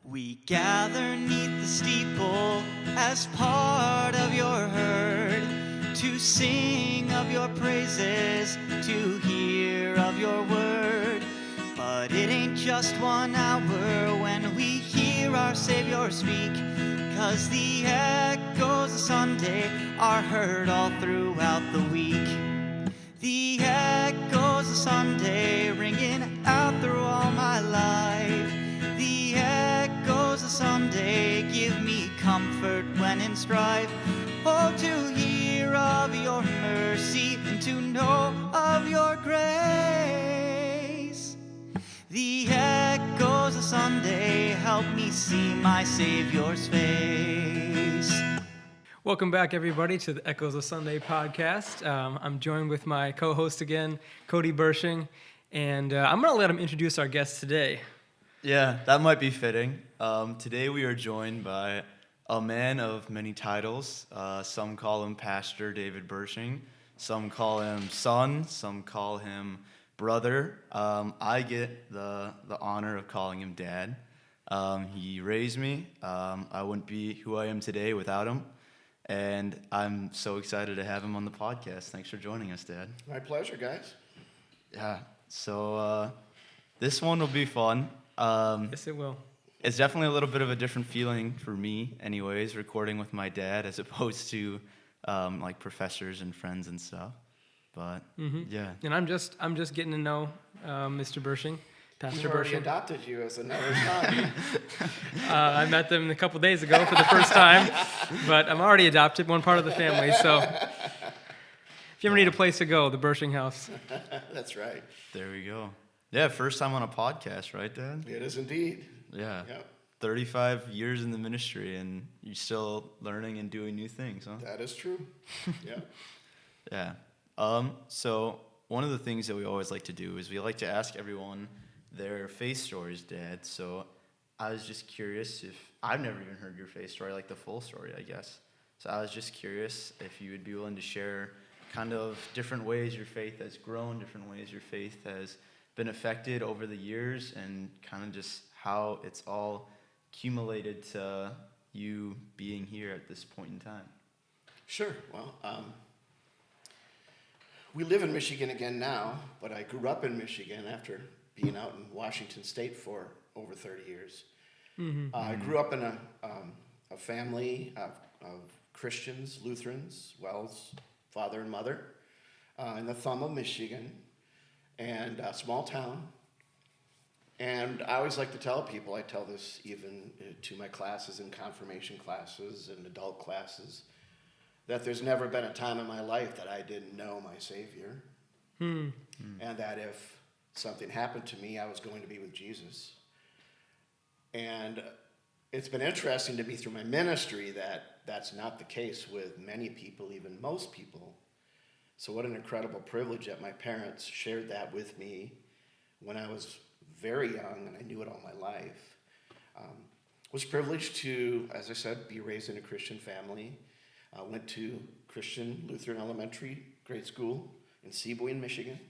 We gather neath the steeple as part of your herd, to sing of your praises, to hear of your word. But it ain't just 1 hour when we hear our Savior speak, 'cause the echoes of Sunday are heard all throughout the week. The echoes of Sunday ringing out through all my life. The echoes of Sunday give me comfort when in strife. Oh, to hear of your mercy and to know of your grace. The echoes of Sunday help me see my Savior's face. Welcome back, everybody, to the Echoes of Sunday podcast. I'm joined with my co-host again, Cody Birsching, and I'm going to let him introduce our guest today. Yeah, that might be fitting. Today we are joined by a man of many titles. Some call him Pastor David Birsching. Some call him son. Some call him brother. I get the honor of calling him dad. He raised me. I wouldn't be who I am today without him. And I'm so excited to have him on the podcast. Thanks for joining us, Dad. My pleasure, guys. Yeah, so this one will be fun. Yes, it will. It's definitely a little bit of a different feeling for me, anyways, recording with my dad as opposed to like professors and friends and stuff. But yeah, And I'm just getting to know Mr. Birsching, Pastor He already Birsching. adopted you as another son. I met them a couple days ago for the first time, but I'm already adopted, one part of the family. So if you ever need a place to go, the Birsching house. That's right. there we go. Yeah, first time on a podcast, right, Dad? It is indeed. Yeah. Yep. 35 years in the ministry, and you're still learning and doing new things, huh? That is true. Yeah. Yeah. So one of the things that we always like to do is we like to ask everyone their faith stories, Dad. So I was just curious if I've never even heard your faith story, like the full story, I guess. So I was just curious if you would be willing to share kind of different ways your faith has grown, different ways your faith has been affected over the years, and kind of just how it's all accumulated to you being here at this point in time. Sure. Well, we live in Michigan again now, but I grew up in Michigan after being out in Washington State for over 30 years. I grew up in a family of Christians, Lutherans, Wells, father and mother, in the thumb of Michigan, and a small town. And I always like to tell people, I tell this even to my classes and confirmation classes and adult classes, that there's never been a time in my life that I didn't know my Savior. And that if something happened to me, I was going to be with Jesus. And it's been interesting to me through my ministry that that's not the case with many people, even most people. So what an incredible privilege that my parents shared that with me when I was very young, and I knew it all my life. Was privileged to, as I said, be raised in a Christian family. Went to Christian Lutheran Elementary grade school in Seaboyne, Michigan.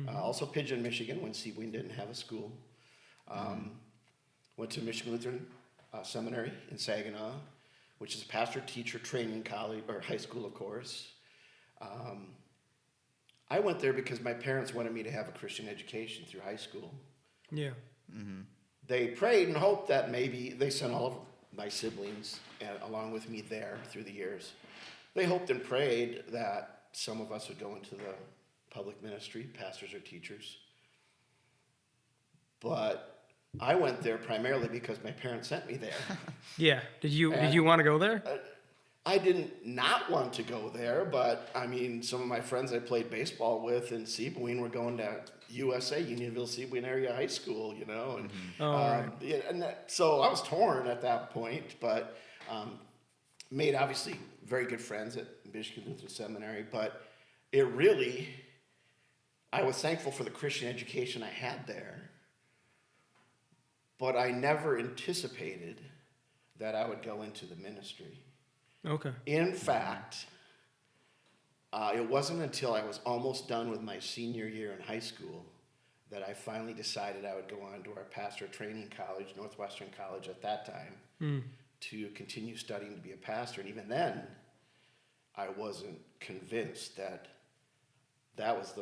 Also Pigeon, Michigan, when Seaboyne didn't have a school. Went to Michigan Lutheran Seminary in Saginaw, which is a pastor-teacher training college, or high school, of course. I went there because my parents wanted me to have a Christian education through high school. Yeah. They prayed and hoped that maybe they sent all of my siblings along with me there through the years. They hoped and prayed that some of us would go into the public ministry, pastors or teachers. But I went there primarily because my parents sent me there. Yeah. Did you want to go there? I didn't not want to go there, but I mean, some of my friends I played baseball with in Seaboyne were going to USA, Unionville Seaboyne Area High School, you know, and Right. yeah, and so I was torn at that point, but made obviously very good friends at Michigan Lutheran Seminary. But it really, I was thankful for the Christian education I had there, but I never anticipated that I would go into the ministry. Okay. In fact, it wasn't until I was almost done with my senior year in high school that I finally decided I would go on to our pastor training college, Northwestern College at that time, to continue studying to be a pastor. And even then, I wasn't convinced that that was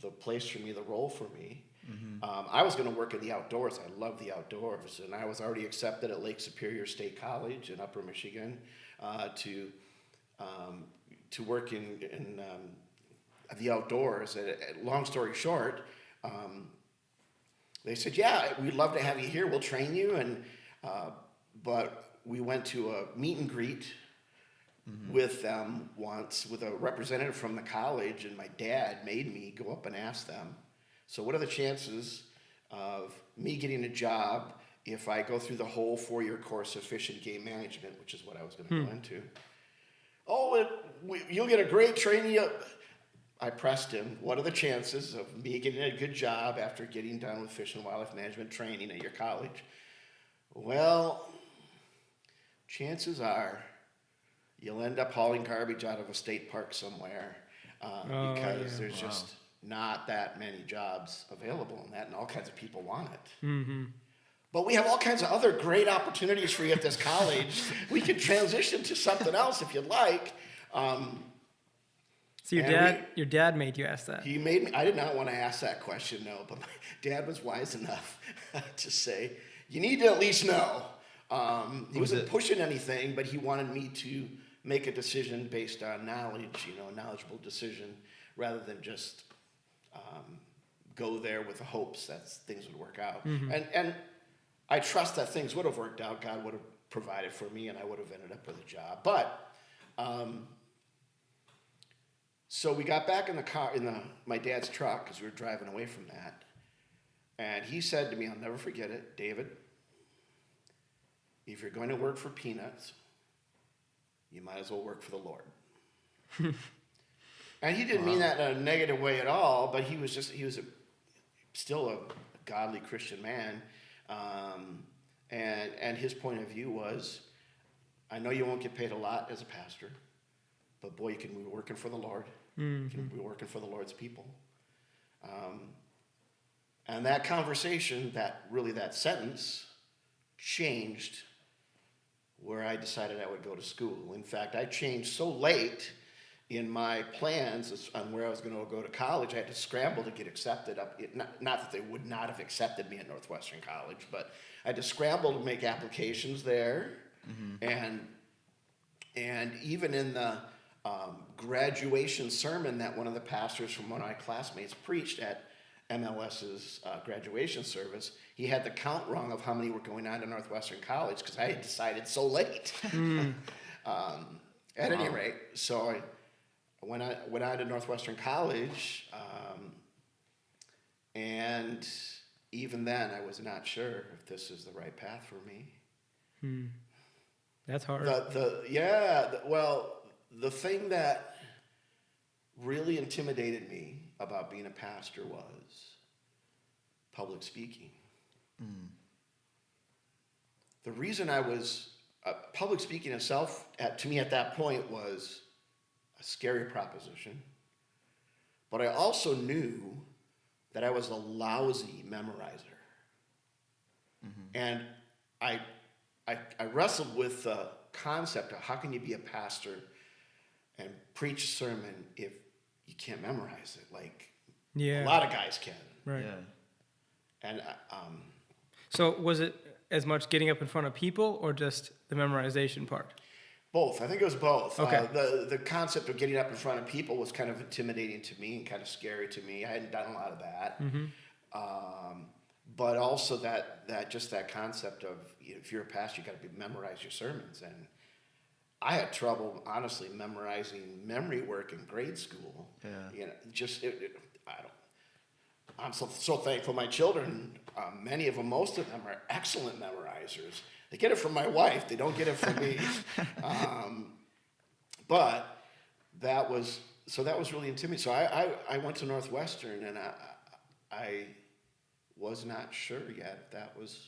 the place for me, the role for me. I was going to work in the outdoors. I love the outdoors, and I was already accepted at Lake Superior State College in Upper Michigan to work in the outdoors. Long story short, they said, "Yeah, we'd love to have you here. We'll train you." And but we went to a meet and greet with them once with a representative from the college, and my dad made me go up and ask them, so what are the chances of me getting a job if I go through the whole 4-year course of fish and game management, which is what I was going to go into? Oh, you'll get a great training. I pressed him, what are the chances of me getting a good job after getting done with fish and wildlife management training at your college? Well, chances are you'll end up hauling garbage out of a state park somewhere because there's just not that many jobs available in that, and all kinds of people want it. But we have all kinds of other great opportunities for you at this college. We could transition to something else if you'd like. So your dad made you ask that. He made me. I did not want to ask that question, no. But my dad was wise enough to say, "You need to at least know." He wasn't pushing anything, but he wanted me to make a decision based on knowledge, a knowledgeable decision, rather than just go there with the hopes that things would work out. And I trust that things would have worked out. God would have provided for me, and I would have ended up with a job. But so we got back in the car, my dad's truck, because we were driving away from that. And he said to me, I'll never forget it, "David, if you're going to work for peanuts, you might as well work for the Lord." And he didn't mean that in a negative way at all, but he was still a godly Christian man. And his point of view was, I know you won't get paid a lot as a pastor, but boy, you can be working for the Lord. You can be working for the Lord's people. And that conversation, that sentence, changed where I decided I would go to school. In fact, I changed so late in my plans on where I was going to go to college, I had to scramble to get accepted. Not that they would not have accepted me at Northwestern College, but I had to scramble to make applications there. And even in the graduation sermon that one of the pastors from one of my classmates preached at MLS's graduation service, he had the count wrong of how many were going on to Northwestern College because I had decided so late. At any rate, so I went on to Northwestern College, and even then I was not sure if this is the right path for me. That's hard. The thing that really intimidated me about being a pastor was public speaking. The reason I was public speaking itself, to me at that point, was a scary proposition. But I also knew that I was a lousy memorizer. And I wrestled with the concept of how can you be a pastor and preach a sermon if you can't memorize it? Like, a lot of guys can. Right. Yeah. And so was it as much getting up in front of people or just the memorization part? both. I think it was both. Okay. The concept of getting up in front of people was kind of intimidating to me and kind of scary to me. I hadn't done a lot of that. But also that concept of, if you're a pastor, you got to memorize your sermons. And I had trouble, honestly, memorizing memory work in grade school. Yeah. I'm so thankful. My children, many of them, most of them, are excellent memorizers. They get it from my wife. They don't get it from me. But that was really intimidating. So I went to Northwestern, and I was not sure yet if that was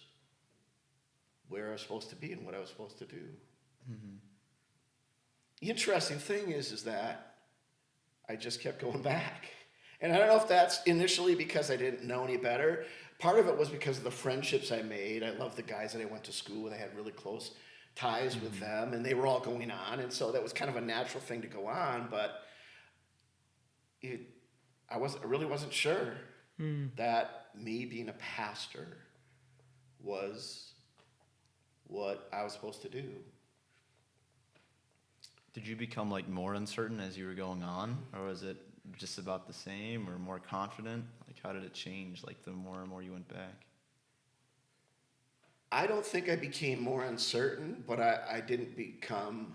where I was supposed to be and what I was supposed to do. Mm-hmm. The interesting thing is that I just kept going back. And I don't know if that's initially because I didn't know any better. Part of it was because of the friendships I made. I loved the guys that I went to school with. I had really close ties with them, and they were all going on. And so that was kind of a natural thing to go on. But I really wasn't sure that me being a pastor was what I was supposed to do. Did you become like more uncertain as you were going on, or was it just about the same, or more confident? Like, how did it change? Like, the more and more you went back. I don't think I became more uncertain, but I didn't become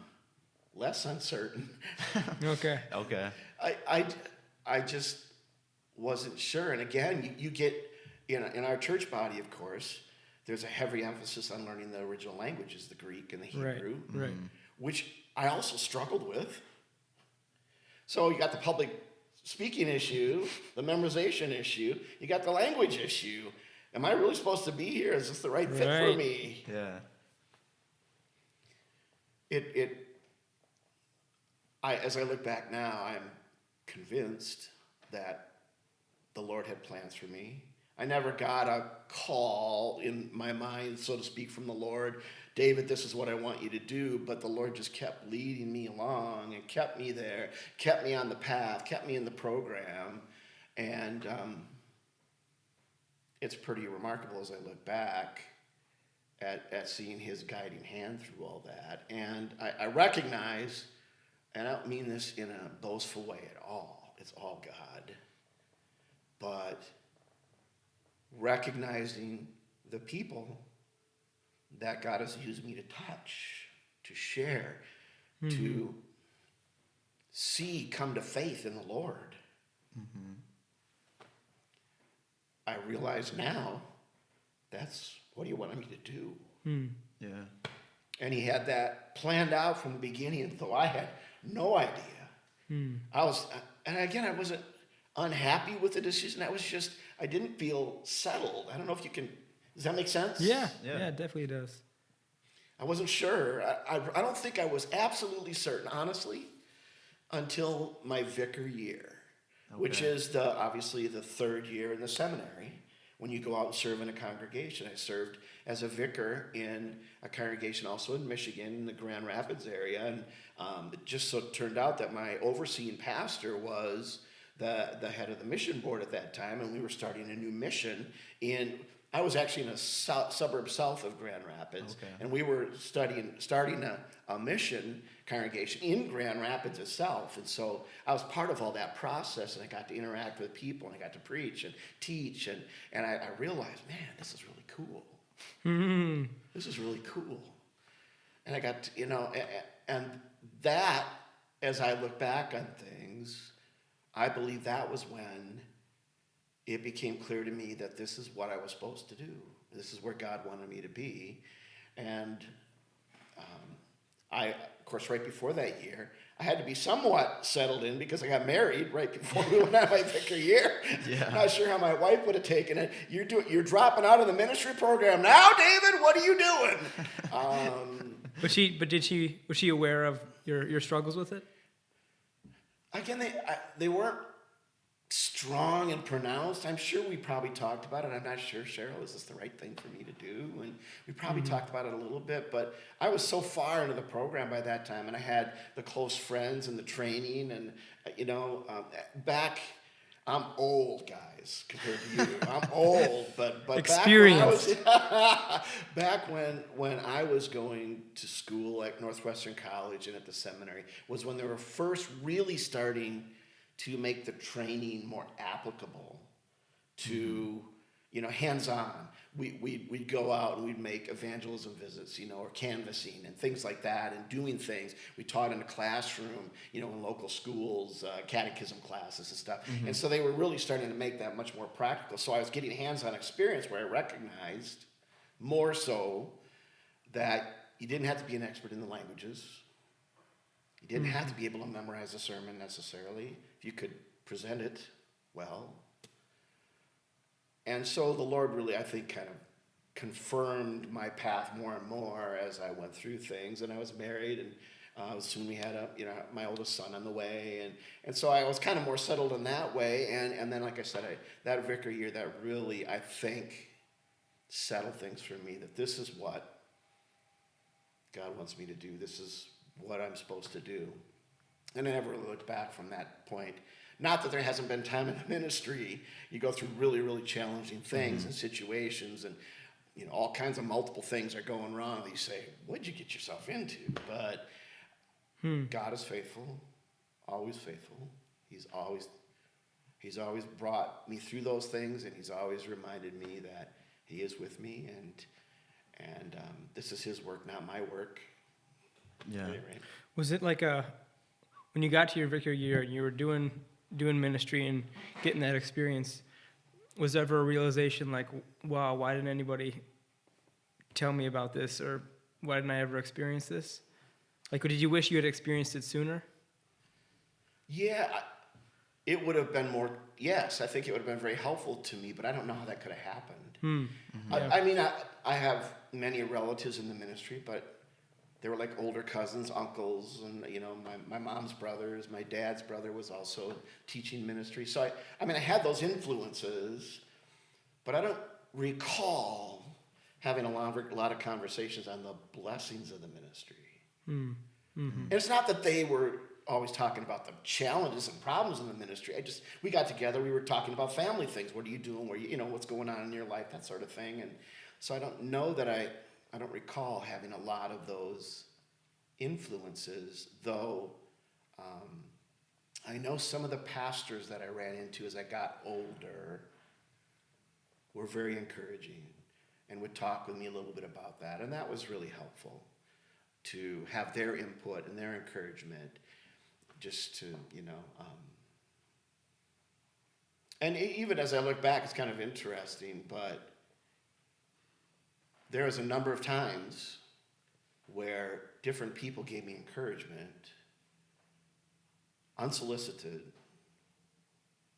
less uncertain. Okay. Okay. I just wasn't sure. And again, you get in our church body, of course, there's a heavy emphasis on learning the original languages, the Greek and the Hebrew, Right. which I also struggled with. So you got the public speaking issue, the memorization issue, you got the language issue. Am I really supposed to be here? Is this the right fit for me? Yeah. As I look back now, I'm convinced that the Lord had plans for me. I never got a call in my mind, so to speak, from the Lord, David, this is what I want you to do. But the Lord just kept leading me along and kept me there, kept me on the path, kept me in the program. And it's pretty remarkable as I look back at seeing his guiding hand through all that. And I recognize, and I don't mean this in a boastful way at all, it's all God. But recognizing the people that God has used me to touch, to share, to see come to faith in the Lord. I realize now that's what he wanted me to do. Yeah. And he had that planned out from the beginning, though I had no idea. And again, I wasn't unhappy with the decision. I didn't feel settled. I don't know if you can, does that make sense? Yeah, Yeah. it definitely does. I wasn't sure. I don't think I was absolutely certain, honestly, until my vicar year, which is obviously the third year in the seminary when you go out and serve in a congregation. I served as a vicar in a congregation also in Michigan, in the Grand Rapids area, and it just so turned out that my overseeing pastor was the head of the mission board at that time, and we were starting a new mission I was actually in a suburb south of Grand Rapids, and we were starting a mission congregation in Grand Rapids itself. And so I was part of all that process, and I got to interact with people, and I got to preach and teach, and I realized, man, this is really cool. This is really cool. And I got to, and that, as I look back on things, I believe that was when it became clear to me that this is what I was supposed to do. This is where God wanted me to be. And of course, right before that year, I had to be somewhat settled in because I got married right before we went on my vicar year. Yeah. Not sure how my wife would have taken it. You're dropping out of the ministry program now, David. What are you doing? Was she aware of your struggles with it? Again, they weren't strong and pronounced. I'm sure we probably talked about it. I'm not sure, Cheryl, is this the right thing for me to do? And we probably talked about it a little bit, but I was so far into the program by that time, and I had the close friends and the training, and back, I'm old, guys, compared to you. I'm old, but Experienced. back when I was going to school at Northwestern College and at the seminary was when they were first really starting to make the training more applicable to, hands-on. We'd go out and we'd make evangelism visits, or canvassing and things like that, and doing things. We taught in a classroom, in local schools, catechism classes and stuff. And so they were really starting to make that much more practical. So I was getting hands-on experience where I recognized more so that you didn't have to be an expert in the languages. You didn't have to be able to memorize a sermon necessarily. If you could present it well. And so the Lord really, I think, kind of confirmed my path more and more as I went through things. And I was married, and Soon we had my oldest son on the way, and so I was kind of more settled in that way. And then, like I said, that vicar year, that really, I think, settled things for me, that this is what God wants me to do. This is what I'm supposed to do. And I never really looked back from that point. Not that there hasn't been time in the ministry. You go through really, really challenging things and situations, and all kinds of multiple things are going wrong. You say, what'd you get yourself into? But God is faithful, always faithful. He's always brought me through those things, and he's always reminded me that he is with me, and this is his work, not my work. Yeah. Right? Was it like when you got to your vicar year and you were doing ministry and getting that experience, was there ever a realization like, wow, why didn't anybody tell me about this, or why didn't I ever experience this? Like, did you wish you had experienced it sooner? Yeah, it would have been more. Yes, I think it would have been very helpful to me, but I don't know how that could have happened. Yeah. I mean, I have many relatives in the ministry, but they were like older cousins, uncles, and my mom's brothers. My dad's brother was also teaching ministry. So I had those influences, but I don't recall having a lot of conversations on the blessings of the ministry. And it's not that they were always talking about the challenges and problems in the ministry. We got together, we were talking about family things. What are you doing? What's going on in your life? That sort of thing. And so I don't know that I don't recall having a lot of those influences, though I know some of the pastors that I ran into as I got older were very encouraging and would talk with me a little bit about that. And that was really helpful to have their input and their encouragement, just to, and even as I look back, it's kind of interesting, but there was a number of times where different people gave me encouragement, unsolicited,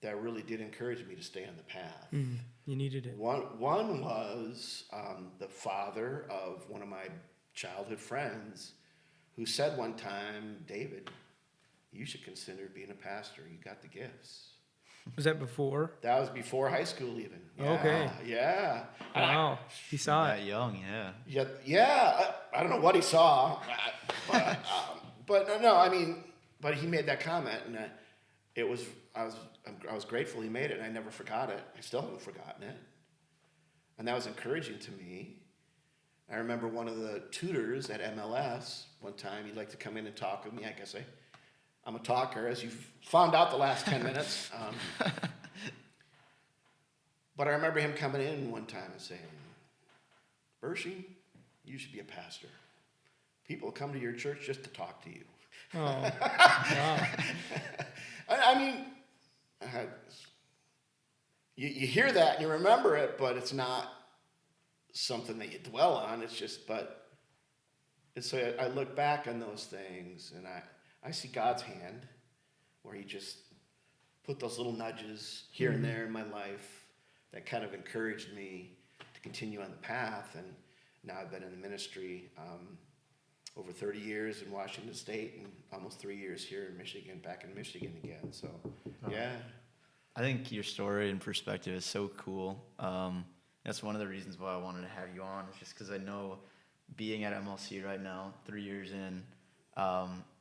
that really did encourage me to stay on the path. You needed it. One was the father of one of my childhood friends, who said one time, David, you should consider being a pastor. You got the gifts. Was that before? That was before high school even. Yeah, Okay. Yeah. Wow. He saw That it. young, yeah. Yeah. I don't know what he saw, but but he made that comment, and I was grateful he made it, and I never forgot it. I still haven't forgotten it, and that was encouraging to me. I remember one of the tutors at MLS one time, he'd like to come in and talk with me. I guess I'm a talker, as you've found out the last 10 minutes. But I remember him coming in one time and saying, Birsching, you should be a pastor. People come to your church just to talk to you. Oh, wow. You hear that and you remember it, but it's not something that you dwell on. It's just, so I look back on those things, and I see God's hand, where he just put those little nudges here and there in my life that kind of encouraged me to continue on the path. And now I've been in the ministry over 30 years in Washington State, and almost 3 years here in Michigan, back in Michigan again. So, yeah. I think your story and perspective is so cool. That's one of the reasons why I wanted to have you on, is just because I know being at MLC right now, 3 years in,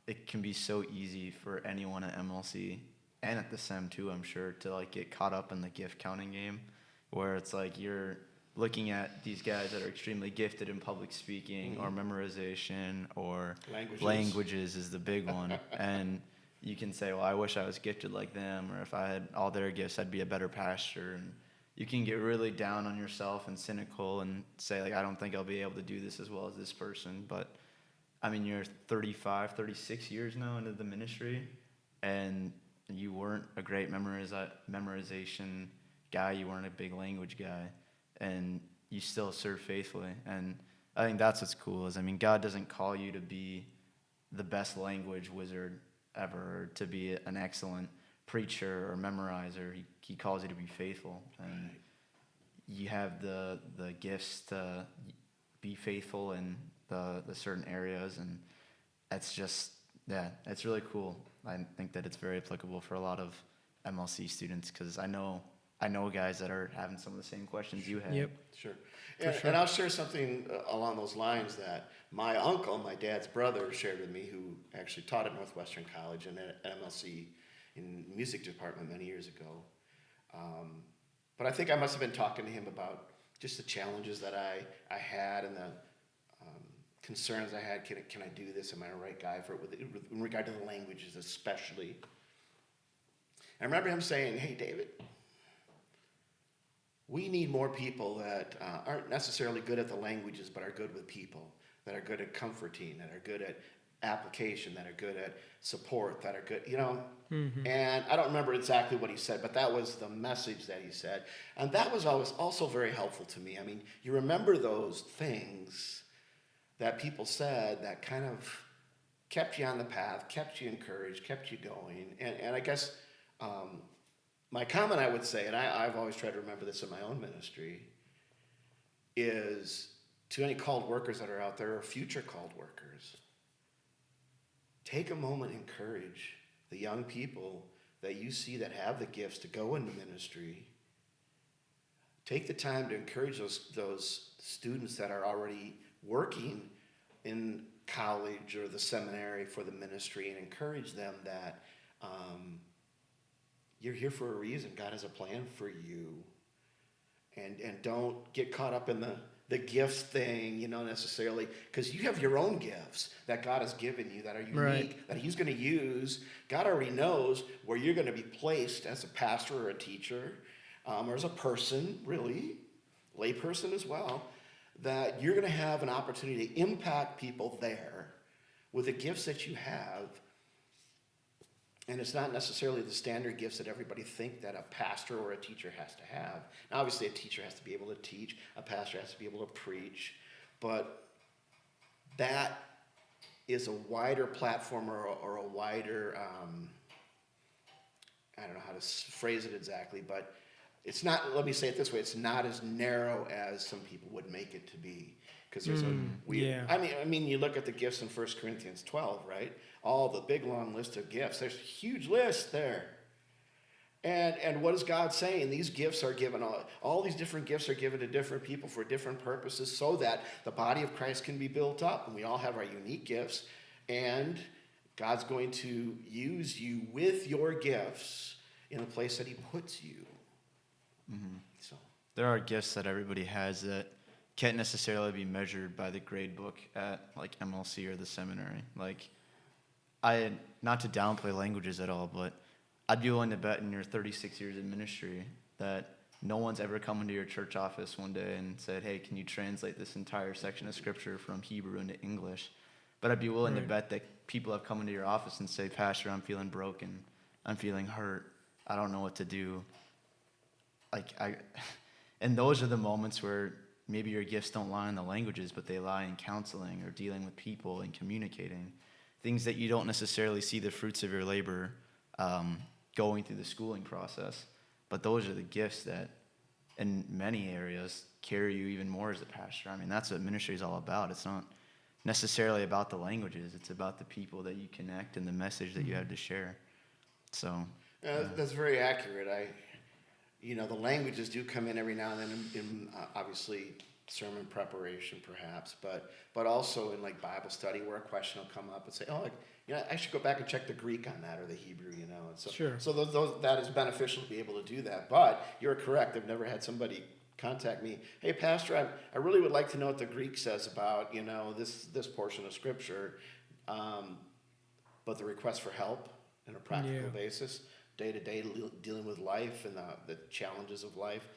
it can be so easy for anyone at MLC and at the SEM too, I'm sure, to get caught up in the gift counting game, where it's like you're looking at these guys that are extremely gifted in public speaking or memorization or languages is the big one. And you can say, well, I wish I was gifted like them, or if I had all their gifts, I'd be a better pastor. And you can get really down on yourself and cynical and say, I don't think I'll be able to do this as well as this person. But you're 35, 36 years now into the ministry, and you weren't a great memorization guy. You weren't a big language guy, and you still serve faithfully. And I think that's what's cool is, God doesn't call you to be the best language wizard ever, or to be an excellent preacher or memorizer. He calls you to be faithful, and you have the gifts to be faithful in the certain areas, that's just, yeah, it's really cool. I think that it's very applicable for a lot of MLC students because I know guys that are having some of the same questions you had. Yep. Sure. For And, sure. and I'll share something along those lines that my uncle, my dad's brother, shared with me, who actually taught at Northwestern College and at MLC in music department many years ago. But I think I must have been talking to him about just the challenges that I had and the concerns I had. Can I do this? Am I the right guy for it? In regard to the languages, especially. I remember him saying, "Hey, David, we need more people that aren't necessarily good at the languages, but are good with people, that are good at comforting, that are good at application, that are good at support, that are good, you know." And I don't remember exactly what he said, but that was the message that he said. And that was always also very helpful to me. I mean, you remember those things that people said that kind of kept you on the path, kept you encouraged, kept you going. And I guess my comment I would say, and I've always tried to remember this in my own ministry, is to any called workers that are out there or future called workers, take a moment and encourage the young people that you see that have the gifts to go into ministry. Take the time to encourage those students that are already working in college or the seminary for the ministry and encourage them that you're here for a reason. God has a plan for you. And don't get caught up in the gifts thing, you know, necessarily, because you have your own gifts that God has given you that are unique, Right. that he's going to use. God already knows where you're going to be placed as a pastor or a teacher, or as a person, really, layperson as well, that you're going to have an opportunity to impact people there with the gifts that you have. And it's not necessarily the standard gifts that everybody think that a pastor or a teacher has to have. Now, obviously, a teacher has to be able to teach. A pastor has to be able to preach. But that is a wider platform or a wider, I don't know how to phrase it exactly, but it's not, let me say it this way, it's not as narrow as some people would make it to be. Because there's yeah. I mean, you look at the gifts in 1 Corinthians 12, right? All the big long list of gifts. There's a huge list there. And what is God saying? These gifts are given, all these different gifts are given to different people for different purposes so that the body of Christ can be built up. And we all have our unique gifts. And God's going to use you with your gifts in the place that he puts you. So There are gifts that everybody has that can't necessarily be measured by the grade book at like MLC or the seminary. Like, not to downplay languages at all, but I'd be willing to bet in your 36 years in ministry that no one's ever come into your church office one day and said, "Hey, can you translate this entire section of scripture from Hebrew into English?" But I'd be willing to bet that people have come into your office and say, "Pastor, I'm feeling broken. I'm feeling hurt. I don't know what to do." And those are the moments where maybe your gifts don't lie in the languages, but they lie in counseling or dealing with people and communicating. Things that you don't necessarily see the fruits of your labor going through the schooling process. But those are the gifts that, in many areas, carry you even more as a pastor. I mean, that's what ministry is all about. It's not necessarily about the languages. It's about the people that you connect and the message that you have to share. So that's very accurate. The languages do come in every now and then in obviously sermon preparation perhaps, but also in like Bible study where a question will come up and say, "Oh, I should go back and check the Greek on that or the Hebrew," And so, Sure. So that is beneficial to be able to do that. But you're correct. I've never had somebody contact me, "Hey, Pastor, I really would like to know what the Greek says about, this portion of Scripture," but the request for help on a practical basis, day-to-day dealing with life and the challenges of life,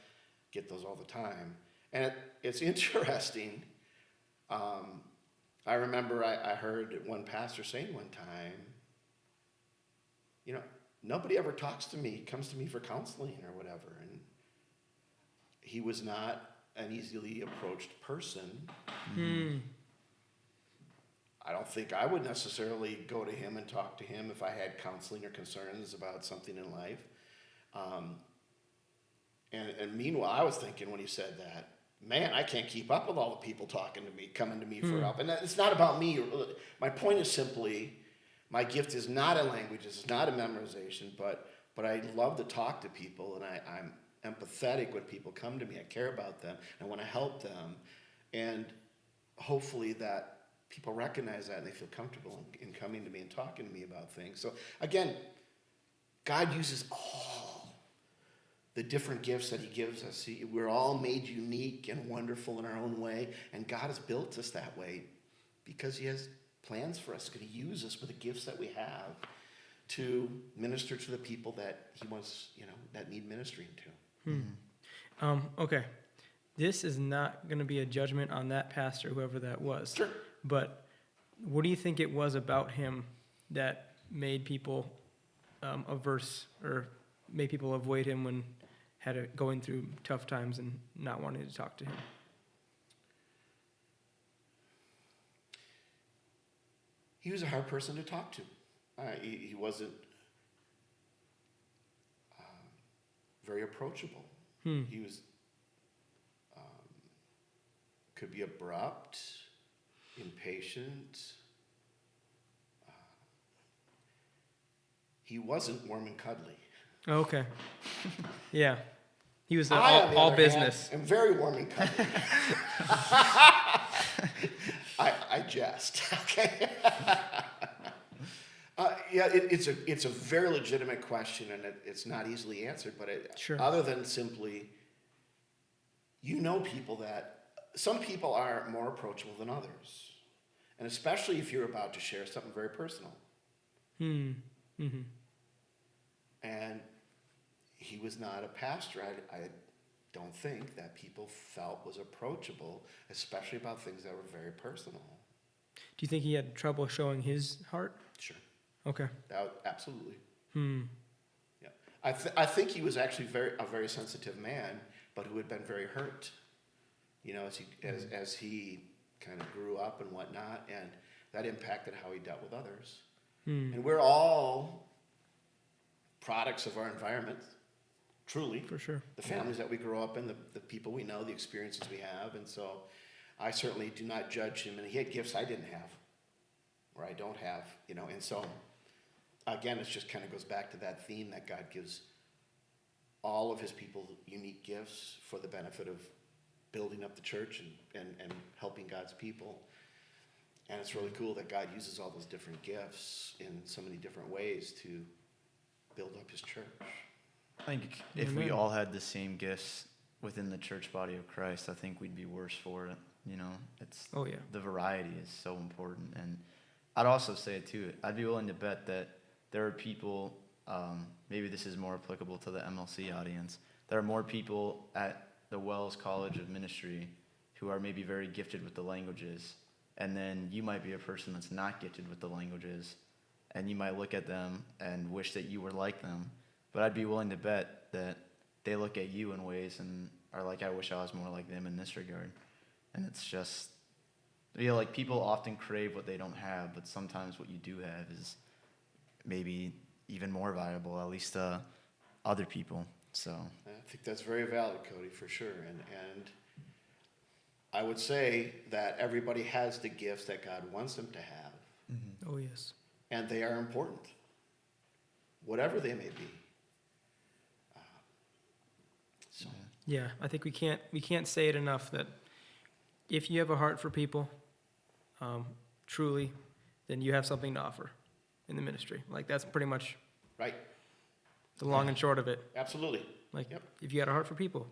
get those all the time. And it's interesting. I remember I heard one pastor saying one time, nobody ever talks to me, comes to me for counseling or whatever. And he was not an easily approached person. I don't think I would necessarily go to him and talk to him if I had counseling or concerns about something in life. And meanwhile, I was thinking when he said that, man, I can't keep up with all the people talking to me, coming to me for help. And it's not about me. My point is simply, my gift is not in languages, it's not in memorization, but I love to talk to people, and I'm empathetic when people come to me. I care about them. I want to help them. And hopefully that people recognize that and they feel comfortable in coming to me and talking to me about things. So again, God uses all the different gifts that he gives us. We're all made unique and wonderful in our own way, and God has built us that way because he has plans for us. He's going to use us with the gifts that we have to minister to the people that he wants, that need ministering to. Okay. This is not going to be a judgment on that pastor, whoever that was. Sure. But what do you think it was about him that made people averse or made people avoid him when going through tough times and not wanting to talk to him? He was a hard person to talk to. He wasn't very approachable. He was could be abrupt, impatient. He wasn't warm and cuddly. Okay. Yeah. He was I, on the all other business. hand, am very warm and cuddly. I jest. Okay. It's a very legitimate question, and it's not easily answered. But Sure. Other than simply, people that some people are more approachable than others, and especially if you're about to share something very personal. Mm-hmm. And he was not a pastor. I don't think that people felt was approachable, especially about things that were very personal. Do you think he had trouble showing his heart? Sure. Okay. Absolutely. Yeah. I think he was actually a very sensitive man, but who had been very hurt, as he kind of grew up and whatnot, and that impacted how he dealt with others. And we're all products of our environment, truly. For sure. The families that we grow up in, the people we know, the experiences we have, and so I certainly do not judge him. And he had gifts I didn't have, or I don't have, and so again, it just kind of goes back to that theme that God gives all of his people unique gifts for the benefit of building up the church and helping God's people. And it's really cool that God uses all those different gifts in so many different ways to build up his church. I think if we all had the same gifts within the church body of Christ, I think we'd be worse for it. It's the variety is so important. And I'd also say too, I'd be willing to bet that there are people, maybe this is more applicable to the MLC audience, there are more people at the Wells College of Ministry who are maybe very gifted with the languages, and then you might be a person that's not gifted with the languages, and you might look at them and wish that you were like them. But I'd be willing to bet that they look at you in ways and are like, I wish I was more like them in this regard. And it's just, like people often crave what they don't have, but sometimes what you do have is maybe even more valuable, at least to other people. So I think that's very valid, Cody, for sure. And I would say that everybody has the gifts that God wants them to have. Mm-hmm. Oh, yes. And they are important, whatever they may be. Yeah, I think we can't say it enough that if you have a heart for people, truly, then you have something to offer in the ministry. Like that's pretty much right. The long and short of it. Absolutely. Like if you got a heart for people,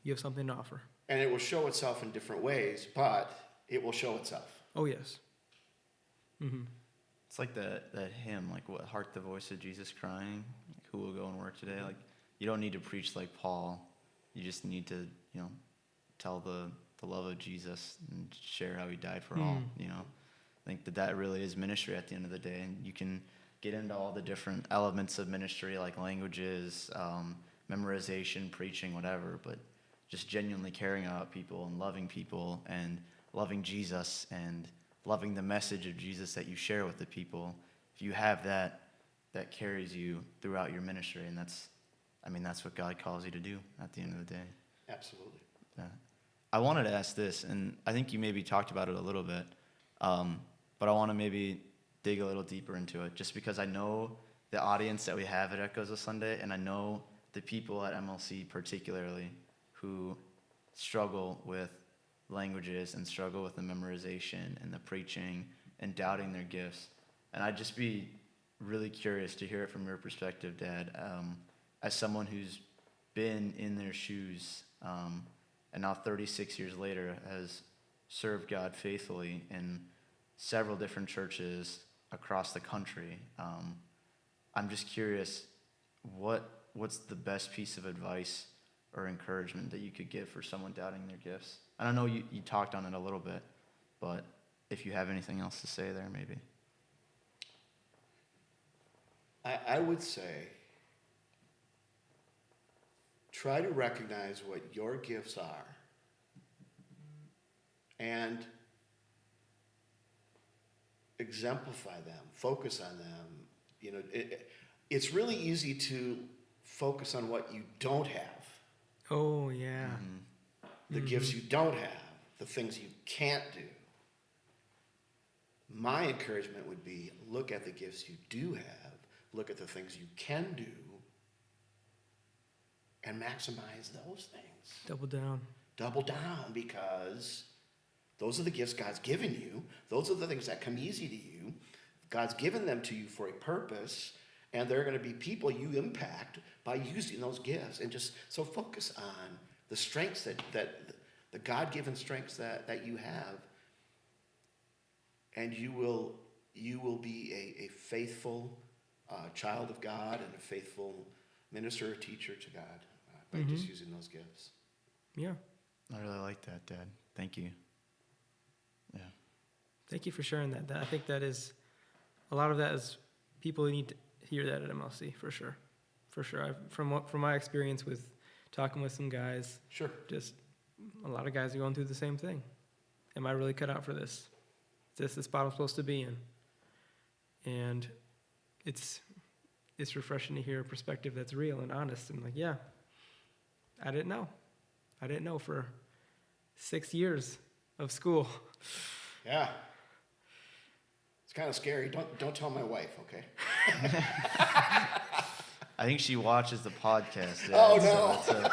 you have something to offer. And it will show itself in different ways, but it will show itself. Oh yes. Mm-hmm. It's like that hymn, like what, hark the voice of Jesus crying, like, who will go and work today? Like you don't need to preach like Paul. You just need to, tell the love of Jesus and share how he died for all, I think that really is ministry at the end of the day. And you can get into all the different elements of ministry like languages, memorization, preaching, whatever, but just genuinely caring about people and loving Jesus and loving the message of Jesus that you share with the people. If you have that carries you throughout your ministry, and that's what God calls you to do at the end of the day. Absolutely. Yeah. I wanted to ask this, and I think you maybe talked about it a little bit, but I want to maybe dig a little deeper into it, just because I know the audience that we have at Echoes of Sunday, and I know the people at MLC particularly who struggle with languages and struggle with the memorization and the preaching and doubting their gifts. And I'd just be really curious to hear it from your perspective, Dad, as someone who's been in their shoes, and now 36 years later has served God faithfully in several different churches across the country. I'm just curious, what's the best piece of advice or encouragement that you could give for someone doubting their gifts? And I know you talked on it a little bit, but if you have anything else to say there, maybe. I would say try to recognize what your gifts are and exemplify them, focus on them. You know, it's really easy to focus on what you don't have, Oh, yeah. the gifts you don't have, the things you can't do. My encouragement would be look at the gifts you do have, look at the things you can do, and maximize those things. Double down. Double down, because those are the gifts God's given you. Those are the things that come easy to you. God's given them to you for a purpose, and there are going to be people you impact by using those gifts. And just so focus on the strengths that the God-given strengths that you have, and you will be a faithful child of God and a faithful minister or teacher to God by just using those gifts. Yeah. I really like that, Dad. Thank you. Yeah. Thank you for sharing that. I think that is, a lot of that is, people need to hear that at MLC, for sure. For sure. From my experience with talking with some guys, Sure. just a lot of guys are going through the same thing. Am I really cut out for this? Is this the spot I'm supposed to be in? And it's refreshing to hear a perspective that's real and honest. And like, yeah, I didn't know. I didn't know for 6 years of school. Yeah. It's kind of scary. Don't tell my wife, okay? I think she watches the podcast, Dad. Oh, no. So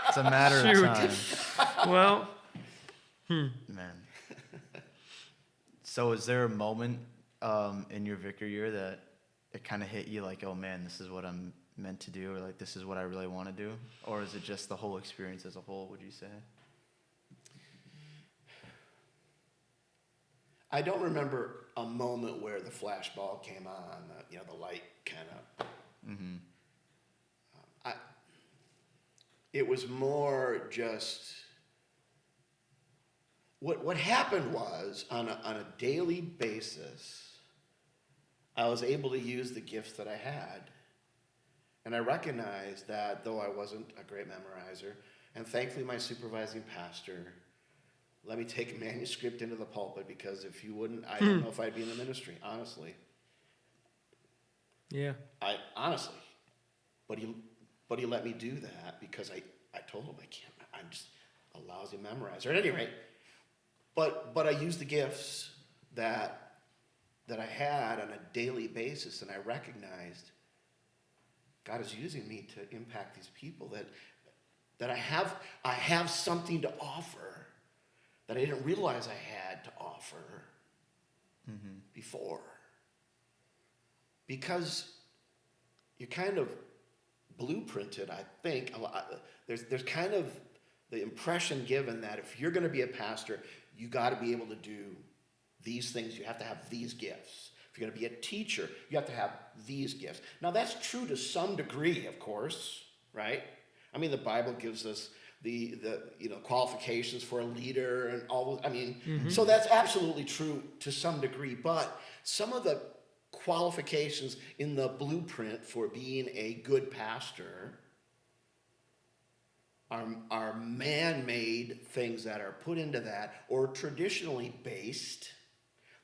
it's a matter Shoot. of time. Well, Man. So is there a moment in your vicar year that it kind of hit you like, oh man, this is what I'm meant to do, or like this is what I really want to do? Or is it just the whole experience as a whole, would you say? I don't remember a moment where the flashbulb came on, the light kind of. It was more just what happened was on a daily basis, I was able to use the gifts that I had, and I recognized that though I wasn't a great memorizer, and thankfully my supervising pastor let me take a manuscript into the pulpit, because if you wouldn't, I don't know if I'd be in the ministry, honestly. yeah. Honestly, but he let me do that because I told him I'm just a lousy memorizer. At any rate, but I used the gifts that I had on a daily basis, and I recognized God is using me to impact these people, that I have something to offer that I didn't realize I had to offer before. Because you're kind of blueprinted, I think. There's kind of the impression given that if you're going to be a pastor, you got to be able to do these things. You have to have these gifts. If you're going to be a teacher, you have to have these gifts. Now, that's true to some degree, of course, right? I mean, the Bible gives us the qualifications for a leader and all. I mean, so that's absolutely true to some degree. But some of the qualifications in the blueprint for being a good pastor are man-made things that are put into that, or traditionally based,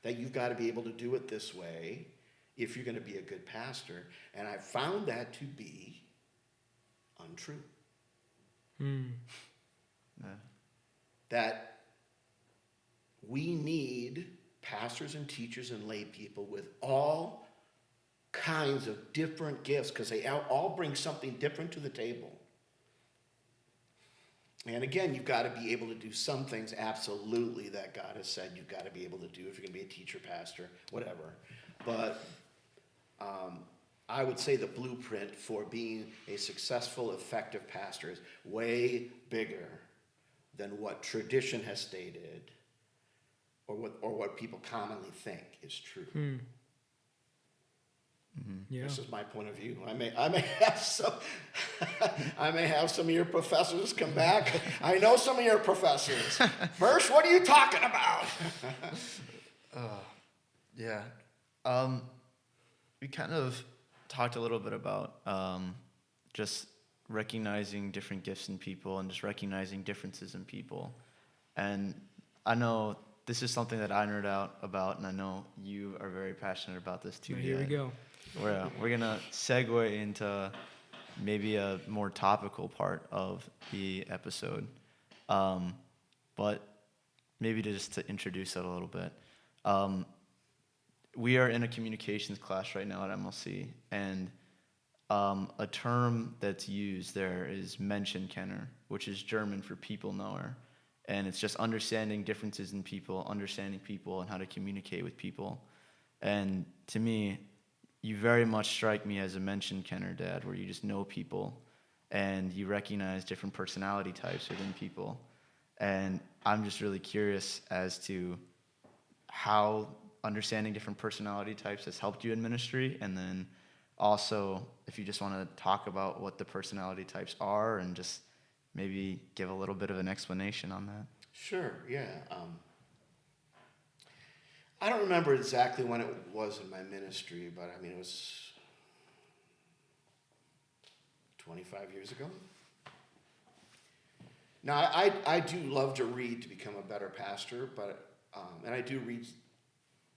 that you've got to be able to do it this way if you're going to be a good pastor. And I found that to be untrue. Yeah. that we need pastors and teachers and lay people with all kinds of different gifts, because they all bring something different to the table. And again, you've got to be able to do some things absolutely that God has said you've got to be able to do if you're going to be a teacher, pastor, whatever. But I would say the blueprint for being a successful, effective pastor is way bigger than what tradition has stated or what people commonly think is true. Yeah. This is my point of view. I may have some I may have some of your professors come back. I know some of your professors. Birsch, what are you talking about? Yeah. We kind of talked a little bit about just recognizing different gifts in people and just recognizing differences in people. And I know this is something that I nerd out about, and I know you are very passionate about this too. Here we go. We're going to segue into maybe a more topical part of the episode. But maybe just to introduce it a little bit. We are in a communications class right now at MLC, and a term that's used there is Menschenkenner, which is German for people knower. And it's just understanding differences in people, understanding people, and how to communicate with people. And to me, you very much strike me as a Menschenkenner, Dad, where you just know people and you recognize different personality types within people. And I'm just really curious as to how understanding different personality types has helped you in ministry, and then also if you just want to talk about what the personality types are and just maybe give a little bit of an explanation on that. Sure, yeah. I don't remember exactly when it was in my ministry, but I mean, it was 25 years ago. Now, I do love to read to become a better pastor, but and I do read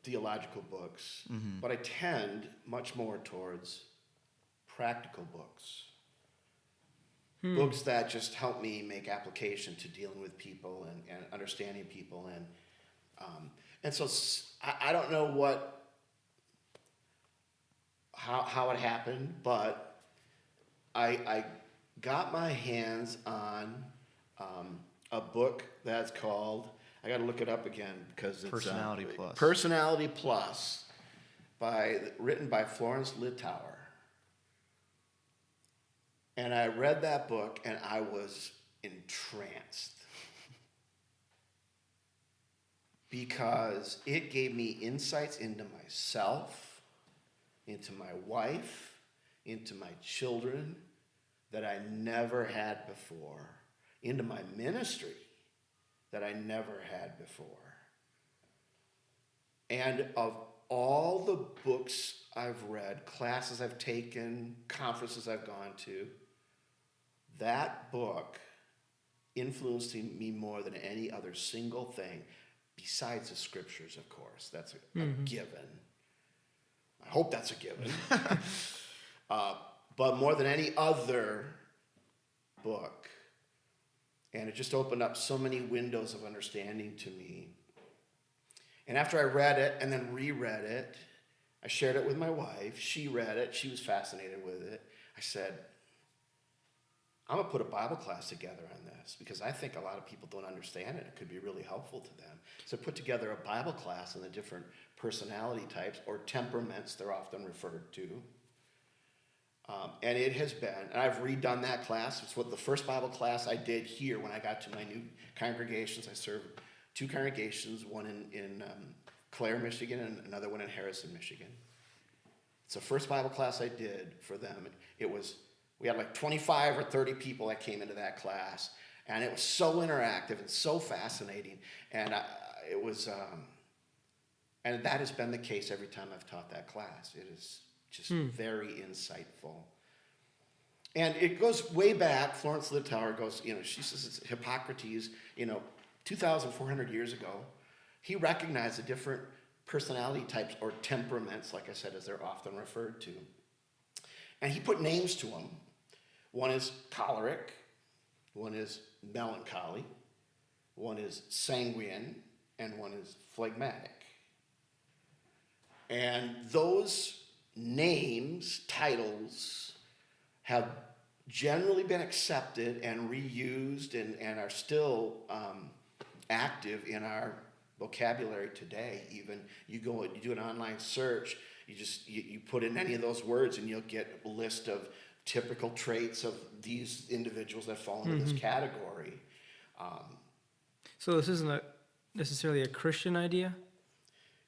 theological books, but I tend much more towards practical books. Books that just help me make application to dealing with people and understanding people. And so I don't know how it happened, but I got my hands on a book that's called, I got to look it up again because it's Personality Plus. Personality Plus, written by Florence Littauer. And I read that book and I was entranced because it gave me insights into myself, into my wife, into my children that I never had before, into my ministry that I never had before. And of all the books I've read, classes I've taken, conferences I've gone to, that book influenced me more than any other single thing, besides the scriptures, of course. That's a given. I hope that's a given. But more than any other book. And it just opened up so many windows of understanding to me. And after I read it and then reread it, I shared it with my wife. She read it. She was fascinated with it. I said, I'm going to put a Bible class together on this because I think a lot of people don't understand it. It could be really helpful to them. So I put together a Bible class on the different personality types or temperaments they're often referred to. And it has been, and I've redone that class. It's what the first Bible class I did here when I got to my new congregations. I served 2 congregations, one in Clare, Michigan, and another one in Harrison, Michigan. It's the first Bible class I did for them. We had like 25 or 30 people that came into that class, and it was so interactive and so fascinating. And and that has been the case every time I've taught that class. It is just very insightful. And it goes way back. Florence Littauer goes, she says it's Hippocrates, 2,400 years ago. He recognized the different personality types or temperaments, like I said, as they're often referred to. And he put names to them. One is choleric, one is melancholy, one is sanguine, and one is phlegmatic. And those names, titles, have generally been accepted and reused and are still active in our vocabulary today. Even you do an online search, you put in any of those words and you'll get a list of typical traits of these individuals that fall into this category. So this isn't necessarily a Christian idea?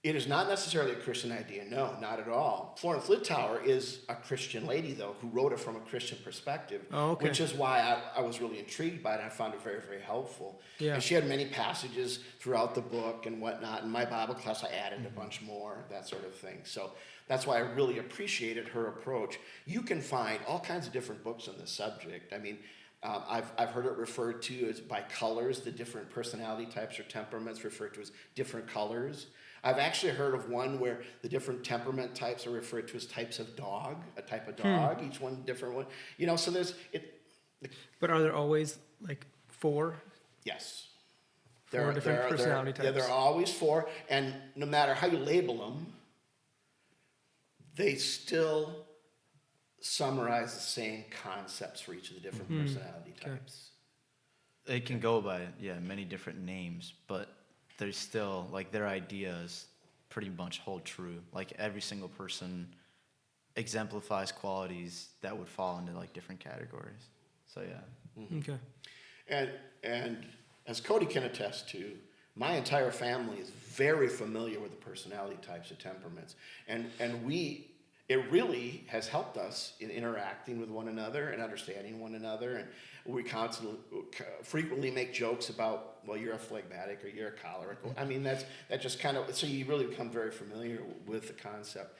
It is not necessarily a Christian idea, no, not at all. Florence Littauer is a Christian lady, though, who wrote it from a Christian perspective, which is why I was really intrigued by it. I found it very, very helpful. Yeah. And she had many passages throughout the book and whatnot. In my Bible class, I added a bunch more, that sort of thing. So that's why I really appreciated her approach. You can find all kinds of different books on this subject. I mean, I've heard it referred to as by colors, the different personality types or temperaments referred to as different colors. I've actually heard of one where the different temperament types are referred to as types of dog, a type of dog, each one different one. You know, so there's it. But are there always like four? Yes. Four different personality types. Yeah, there are always four, and no matter how you label them, they still summarize the same concepts for each of the different personality types. They can go by many different names, but there's still like their ideas pretty much hold true. Like every single person exemplifies qualities that would fall into like different categories. So yeah. Okay. And as Cody can attest to, my entire family is very familiar with the personality types and temperaments, and it really has helped us in interacting with one another and understanding one another. And we frequently make jokes about, well, you're a phlegmatic or you're a choleric. I mean, that just kind of, so you really become very familiar with the concept.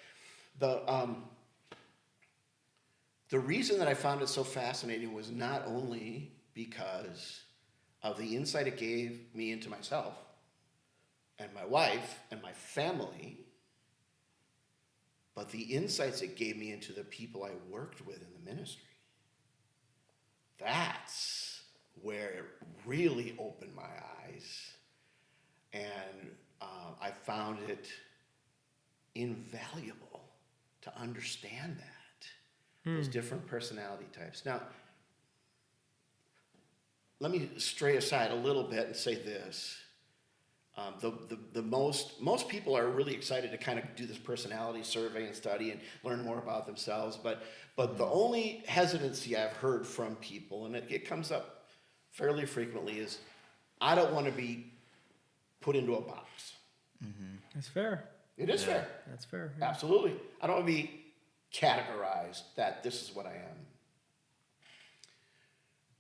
The reason that I found it so fascinating was not only because of the insight it gave me into myself and my wife and my family, but the insights it gave me into the people I worked with in the ministry. That's where it really opened my eyes. And I found it invaluable to understand that, those different personality types. Now, let me stray aside a little bit and say this. Most people are really excited to kind of do this personality survey and study and learn more about themselves, but the only hesitancy I've heard from people, and it comes up fairly frequently, is I don't want to be put into a box. That's fair. It is fair. That's fair. Yeah. Absolutely. I don't want to be categorized that this is what I am.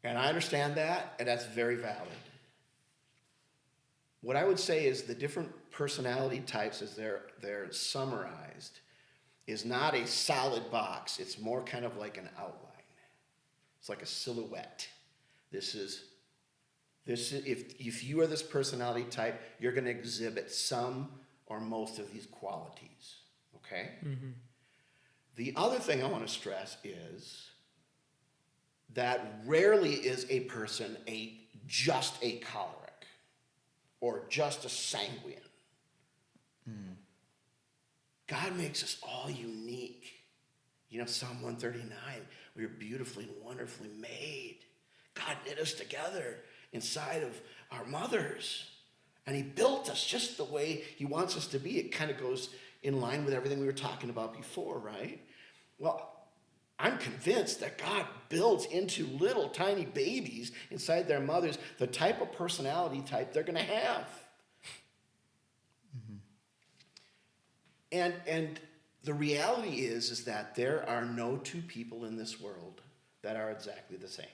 And I understand that, and that's very valid. What I would say is the different personality types as they're summarized is not a solid box. It's more kind of like an outline. It's like a silhouette. This is if you are this personality type, you're going to exhibit some or most of these qualities. Okay? The other thing I want to stress is that rarely is a person just a choleric or just a sanguine. God makes us all unique. You know, Psalm 139, we are beautifully and wonderfully made. God knit us together inside of our mothers. And he built us just the way he wants us to be. It kind of goes in line with everything we were talking about before, right? Well, I'm convinced that God builds into little tiny babies inside their mothers the type of personality type they're going to have. And the reality is that there are no two people in this world that are exactly the same.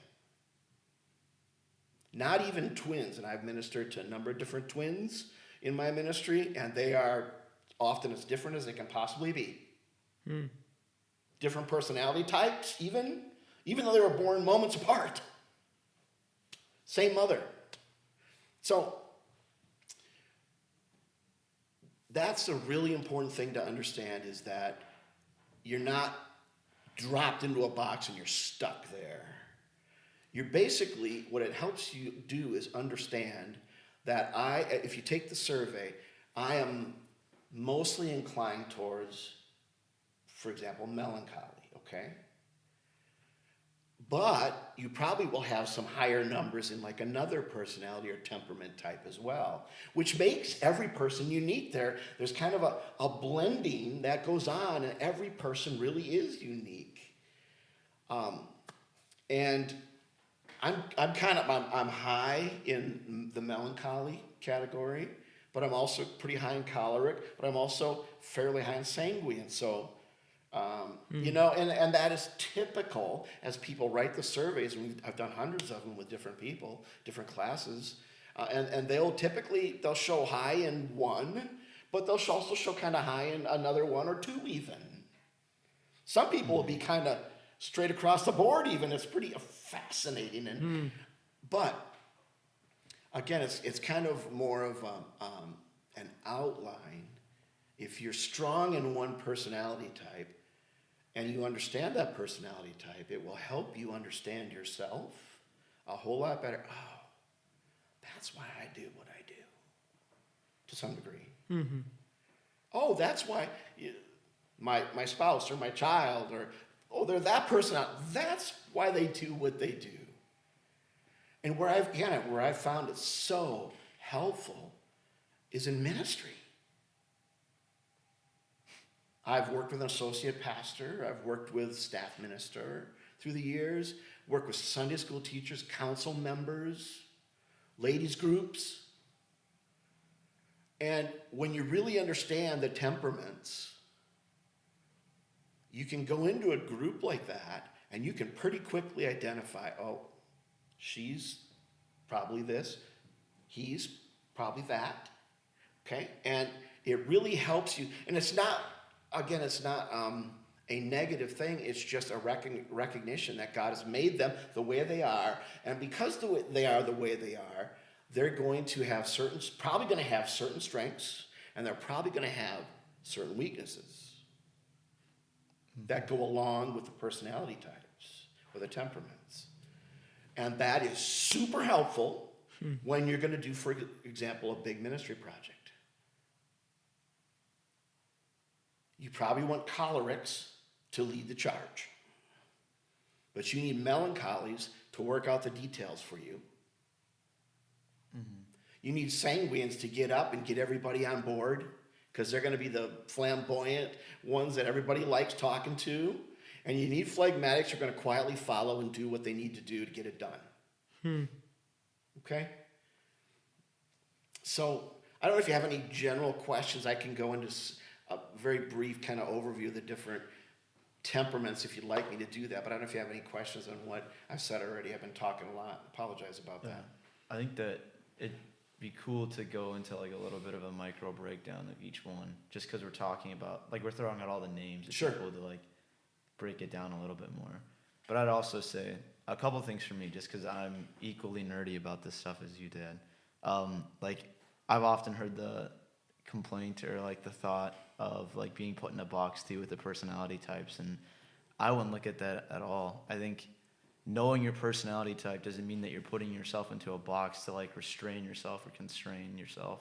Not even twins, and I've ministered to a number of different twins in my ministry, and they are often as different as they can possibly be. Different personality types, even though they were born moments apart. Same mother. So that's a really important thing to understand, is that you're not dropped into a box and you're stuck there. You're basically, what it helps you do is understand that if you take the survey, I am mostly inclined towards, for example, melancholy, okay? But you probably will have some higher numbers in like another personality or temperament type as well, which makes every person unique. There's kind of a blending that goes on, and every person really is unique. And I'm high in the melancholy category, but I'm also pretty high in choleric, but I'm also fairly high in sanguine. So, and that is typical as people write the surveys. And I've done hundreds of them with different people, different classes, and they'll show high in one, but they'll also show kind of high in another one or two even. Some people will be kind of straight across the board even. It's pretty fascinating. But again, it's kind of more of an outline. If you're strong in one personality type and you understand that personality type, it will help you understand yourself a whole lot better. Oh, that's why I do what I do, to some degree. Mm-hmm. Oh, that's why my spouse or my child they're that person. That's why they do what they do. And where I've found it so helpful is in ministry. I've worked with an associate pastor. I've worked with staff minister through the years, worked with Sunday school teachers, council members, ladies groups. And when you really understand the temperaments, you can go into a group like that and you can pretty quickly identify, oh, she's probably this, he's probably that, okay? And it really helps you. And it's not a negative thing. It's just a recognition that God has made them the way they are. And because they are the way they are, they're going to have probably going to have certain strengths, and they're probably going to have certain weaknesses that go along with the personality types or the temperaments. And that is super helpful when you're going to do, for example, a big ministry project. You probably want cholerics to lead the charge. But you need melancholies to work out the details for you. Mm-hmm. You need sanguines to get up and get everybody on board, because they're going to be the flamboyant ones that everybody likes talking to. And you need phlegmatics who are going to quietly follow and do what they need to do to get it done. Okay? So, I don't know if you have any general questions. I can go into a very brief kind of overview of the different temperaments if you'd like me to do that. But I don't know if you have any questions on what I've said already. I've been talking a lot. Apologize about that. I think that it'd be cool to go into like a little bit of a micro breakdown of each one, just because we're talking about, like, we're throwing out all the names. It's sure. Cool to like break it down a little bit more. But I'd also say a couple things for me, just because I'm equally nerdy about this stuff as you did. Like, I've often heard the complaint or like the thought of like being put in a box too with the personality types, and I wouldn't look at that at all. I think knowing your personality type doesn't mean that you're putting yourself into a box to like restrain yourself or constrain yourself.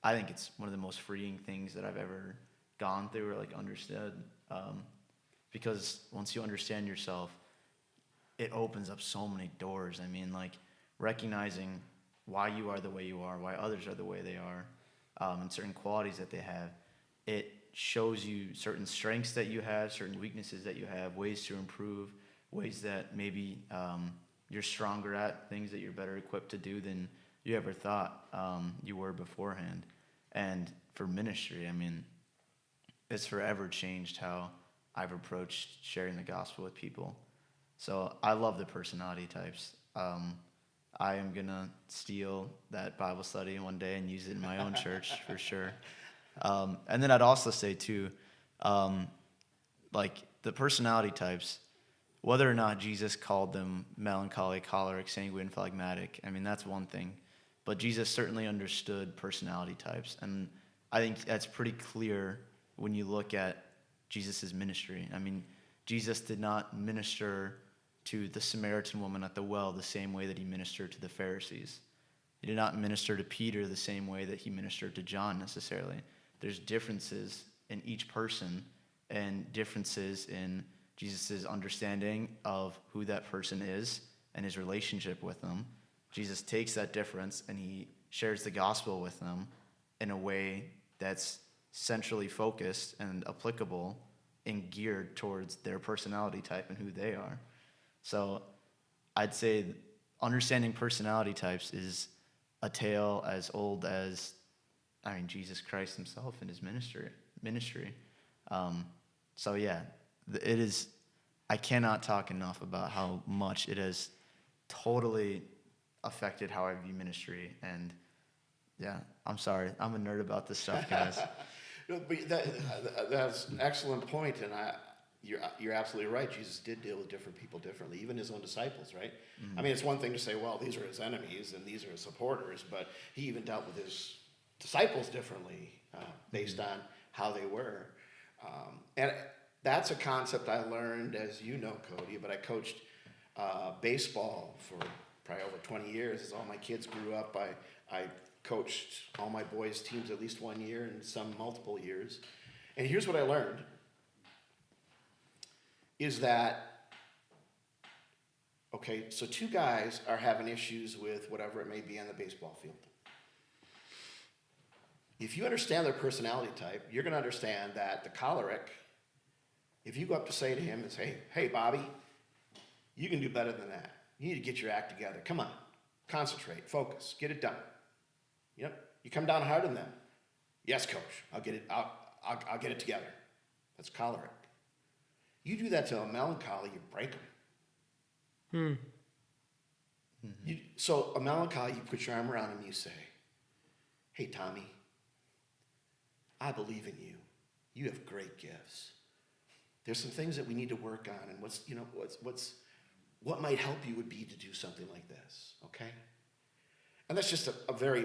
I think it's one of the most freeing things that I've ever gone through or like understood, because once you understand yourself, it opens up so many doors. I mean, like, recognizing why you are the way you are, why others are the way they are, and certain qualities that they have. It shows you certain strengths that you have, certain weaknesses that you have, ways to improve, ways that maybe you're stronger at, things that you're better equipped to do than you ever thought you were beforehand. And for ministry, I mean, it's forever changed how I've approached sharing the gospel with people. So I love the personality types. I am going to steal that Bible study one day and use it in my own church for sure. And then I'd also say too, like the personality types, whether or not Jesus called them melancholy, choleric, sanguine, phlegmatic, I mean, that's one thing. But Jesus certainly understood personality types. And I think that's pretty clear when you look at Jesus' ministry. I mean, Jesus did not minister to the Samaritan woman at the well the same way that he ministered to the Pharisees. He did not minister to Peter the same way that he ministered to John necessarily. There's differences in each person and differences in Jesus' understanding of who that person is and his relationship with them. Jesus takes that difference and he shares the gospel with them in a way that's centrally focused and applicable and geared towards their personality type and who they are. So I'd say understanding personality types is a tale as old as, Jesus Christ himself and his ministry. So yeah, it is, I cannot talk enough about how much it has totally affected how I view ministry. And yeah, I'm sorry, I'm a nerd about this stuff, guys. No, but that's an excellent point, and you're absolutely right. Jesus did deal with different people differently, even his own disciples, right? Mm-hmm. I mean, it's one thing to say, well, these are his enemies and these are his supporters, but he even dealt with his disciples differently based on how they were. And that's a concept I learned, as you know, Cody, but I coached baseball for probably over 20 years. As all my kids grew up, I coached all my boys' teams at least 1 year and some multiple years. And here's what I learned, is that, okay, so two guys are having issues with whatever it may be on the baseball field. If you understand their personality type, you're going to understand that the choleric, if you go up to say to him and say, hey, Bobby, you can do better than that. You need to get your act together. Come on, concentrate, focus, get it done. You come down hard on them. Yes, coach, I'll get it together. That's choleric. You do that to a melancholy, you break them. Mm-hmm. So a melancholy, you put your arm around him, you say, hey, Tommy, I believe in you. You have great gifts. There's some things that we need to work on, and what might help you would be to do something like this, okay? And that's just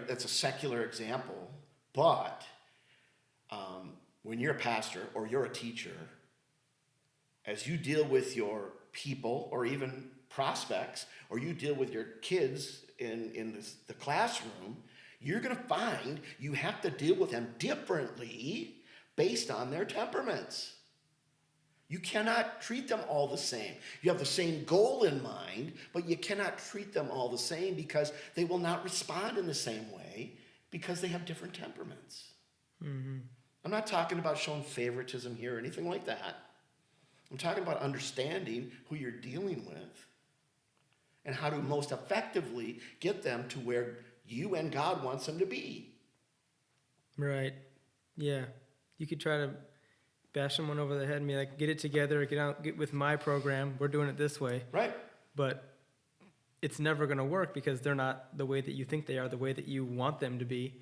that's a secular example, but when you're a pastor or you're a teacher, as you deal with your people or even prospects, or you deal with your kids in the classroom, you're going to find you have to deal with them differently based on their temperaments. You cannot treat them all the same. You have the same goal in mind, but you cannot treat them all the same because they will not respond in the same way because they have different temperaments. Mm-hmm. I'm not talking about showing favoritism here or anything like that. I'm talking about understanding who you're dealing with and how to most effectively get them to where you and God wants them to be. Right. Yeah. You could try to bash someone over the head and be like, get it together, get with my program, we're doing it this way. Right. But it's never going to work because they're not the way that you think they are, the way that you want them to be.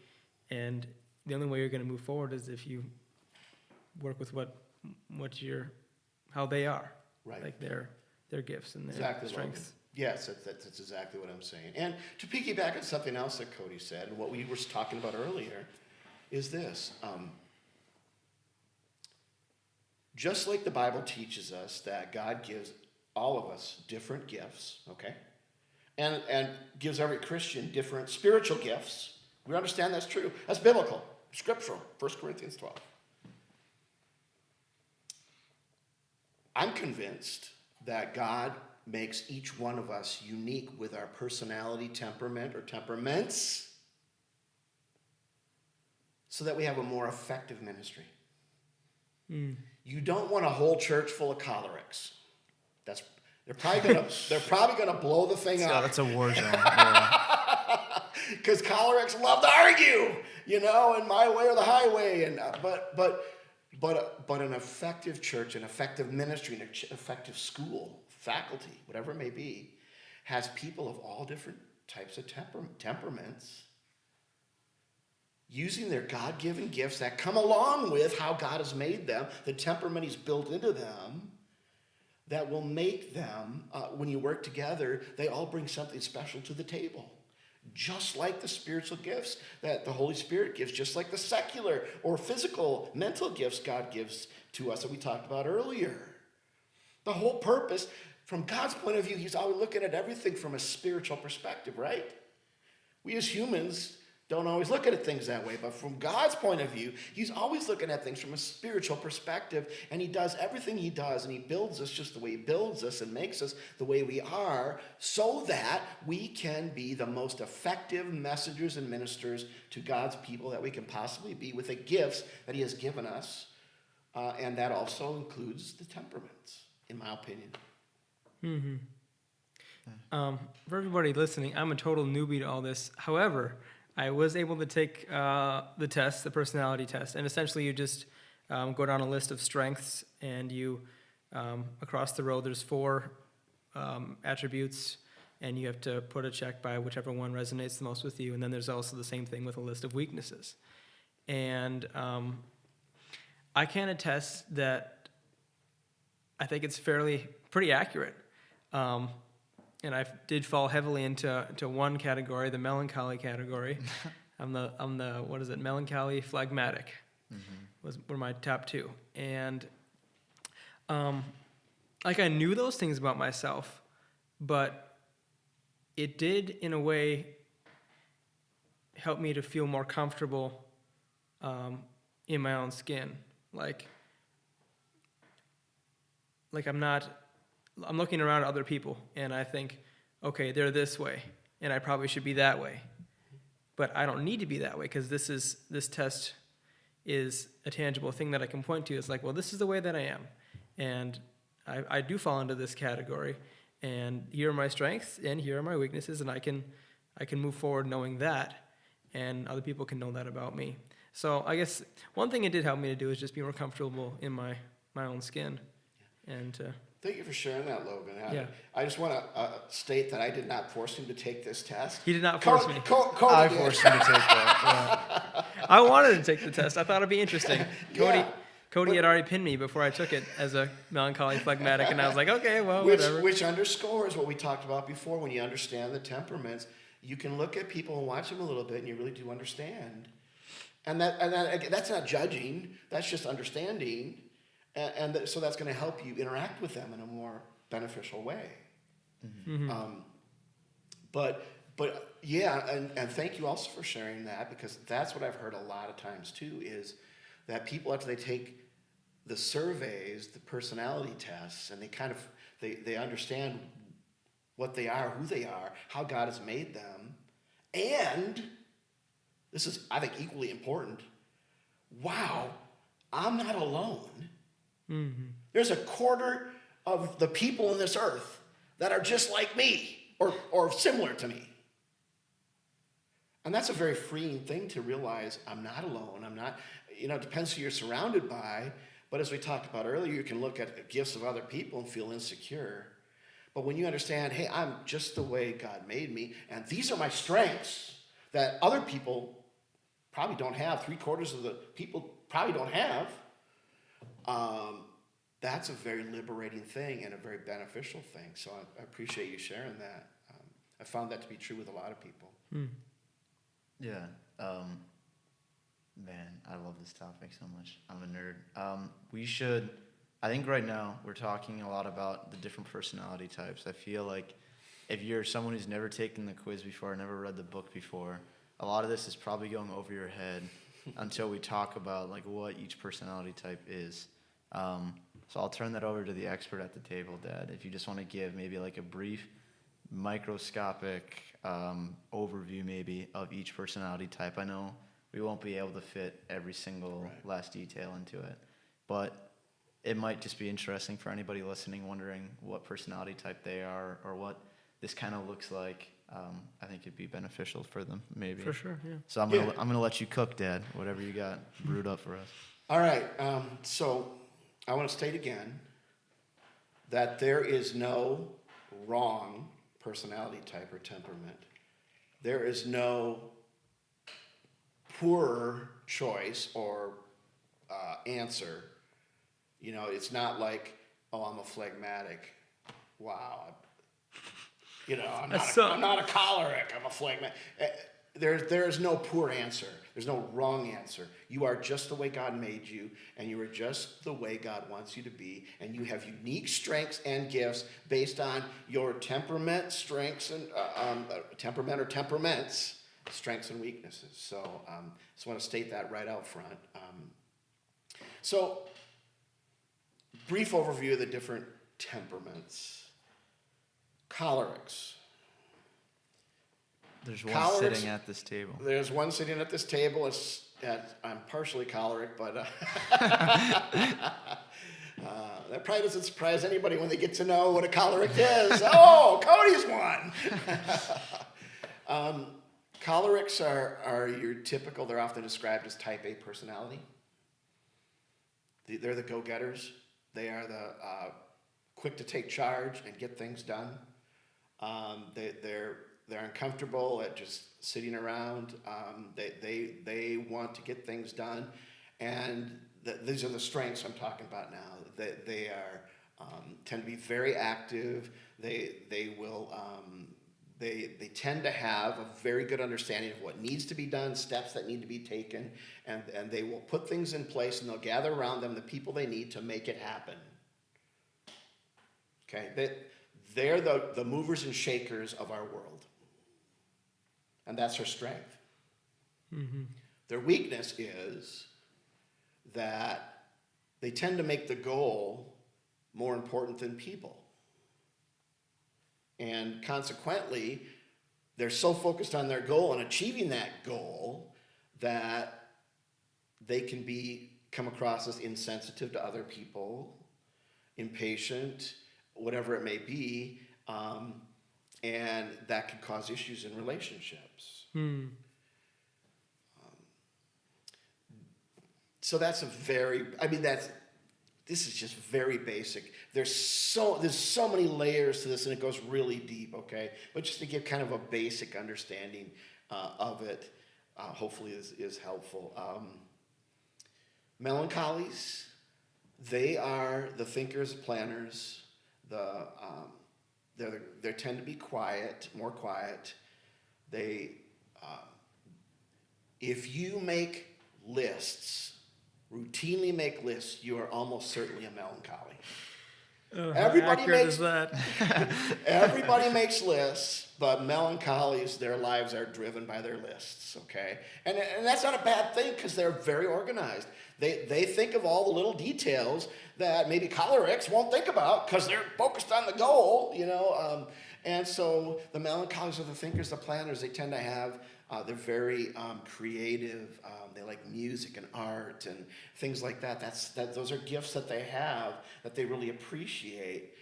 And the only way you're going to move forward is if you work with how they are. Right. Like their gifts and their exactly strengths. Yes, that's exactly what I'm saying. And to piggyback on something else that Cody said, and what we were talking about earlier, is this. Just like the Bible teaches us that God gives all of us different gifts, okay? And gives every Christian different spiritual gifts. We understand that's true. That's biblical, scriptural, 1 Corinthians 12. I'm convinced that God makes each one of us unique with our personality, temperament, or temperaments so that we have a more effective ministry. You don't want a whole church full of cholerics. They're probably gonna blow the thing up. That's a war zone. Because cholerics love to argue, and my way or the highway. And but an effective church, an effective ministry, an effective school, faculty, whatever it may be, has people of all different types of temperaments, using their God-given gifts that come along with how God has made them, the temperament he's built into them, that will make them, when you work together, they all bring something special to the table. Just like the spiritual gifts that the Holy Spirit gives, just like the secular or physical, mental gifts God gives to us that we talked about earlier. The whole purpose, from God's point of view, he's always looking at everything from a spiritual perspective, right? We as humans don't always look at things that way, but from God's point of view, he's always looking at things from a spiritual perspective, and he does everything he does, and he builds us just the way he builds us and makes us the way we are so that we can be the most effective messengers and ministers to God's people that we can possibly be with the gifts that he has given us, and that also includes the temperaments, in my opinion. For everybody listening, I'm a total newbie to all this. However, I was able to take the test, the personality test, and essentially you just go down a list of strengths, and you, across the row, there's 4 attributes, and you have to put a check by whichever one resonates the most with you, and then there's also the same thing with a list of weaknesses. And I can attest that I think it's pretty accurate. And I did fall heavily into one category, the melancholy category. I'm the what is it? Melancholy phlegmatic were my top 2. And like I knew those things about myself, but it did in a way help me to feel more comfortable in my own skin. Like I'm looking around at other people, and I think, okay, they're this way, and I probably should be that way. But I don't need to be that way, because this test is a tangible thing that I can point to. It's like, well, this is the way that I am, and I do fall into this category, and here are my strengths, and here are my weaknesses, and I can move forward knowing that, and other people can know that about me. So I guess one thing it did help me to do is just be more comfortable in my own skin, and Thank you for sharing that, Logan. Yeah. I just want to state that I did not force him to take this test. He did not force me. Cody I did. forced him to take that. Yeah. I wanted to take the test. I thought it'd be interesting. Yeah. Cody had already pinned me before I took it as a melancholy phlegmatic, and I was like, okay, well, whatever. Which underscores what we talked about before. When you understand the temperaments, you can look at people and watch them a little bit, and you really do understand. And that's not judging. That's just understanding. So that's going to help you interact with them in a more beneficial way. But yeah, and thank you also for sharing that, because that's what I've heard a lot of times too, is that people, after they take the surveys, the personality tests, and they understand what they are, who they are, how God has made them, and this is, I think, equally important, wow, I'm not alone. There's a quarter of the people on this earth that are just like me or similar to me. And that's a very freeing thing to realize. I'm not alone. I'm not, it depends who you're surrounded by. But as we talked about earlier, you can look at the gifts of other people and feel insecure. But when you understand, hey, I'm just the way God made me, and these are my strengths that other people probably don't have, 3/4 of the people probably don't have, that's a very liberating thing and a very beneficial thing. So I appreciate you sharing that. I found that to be true with a lot of people. Yeah. Man, I love this topic so much. I'm a nerd. I think right now we're talking a lot about the different personality types. I feel like if you're someone who's never taken the quiz before, never read the book before, a lot of this is probably going over your head until we talk about like what each personality type is. So I'll turn that over to the expert at the table, Dad. If you just want to give maybe like a brief microscopic overview maybe of each personality type. I know we won't be able to fit every single last detail into it, but it might just be interesting for anybody listening, wondering what personality type they are or what this kind of looks like. I think it'd be beneficial for them, maybe. For sure, yeah. So I'm gonna let you cook, Dad. Whatever you got brewed up for us. All right. So I want to state again that there is no wrong personality type or temperament. There is no poor choice or answer. It's not like, oh, I'm a phlegmatic. Wow. I'm not a choleric. I'm a phlegmatic. There is no poor answer. There's no wrong answer. You are just the way God made you, and you are just the way God wants you to be, and you have unique strengths and gifts based on your temperament, strengths, and temperament or temperaments strengths and weaknesses. So just want to state that right out front. So brief overview of the different temperaments. Cholerics. There's one Cholerics- sitting at this table. There's one sitting at this table. I'm partially choleric, but that probably doesn't surprise anybody when they get to know what a choleric is. Oh, Cody's one. Cholerics are your typical, they're often described as type A personality. They're the go-getters. They are the quick to take charge and get things done. They're uncomfortable at just sitting around. They want to get things done, and these are the strengths I'm talking about now. They are tend to be very active. They tend to have a very good understanding of what needs to be done, steps that need to be taken, and they will put things in place, and they'll gather around them the people they need to make it happen. Okay, they're the movers and shakers of our world, and that's their strength. Mm-hmm. Their weakness is that they tend to make the goal more important than people. And consequently, they're so focused on their goal and achieving that goal that they can come across as insensitive to other people, impatient, whatever it may be, and that can cause issues in relationships. So that's this is just very basic. There's so many layers to this, and it goes really deep, okay? But just to give kind of a basic understanding of it, hopefully is helpful. Melancholies, they are the thinkers, planners. They tend to be more quiet. If you make lists, routinely make lists, you are almost certainly a melancholy. Everybody makes lists, but melancholies, their lives are driven by their lists, okay? And that's not a bad thing, because they're very organized. They think of all the little details that maybe cholerics won't think about, because they're focused on the goal, and so the melancholies are the thinkers, the planners. They tend to have, they're very creative. They like music and art and things like that. Those are gifts that they have that they really appreciate,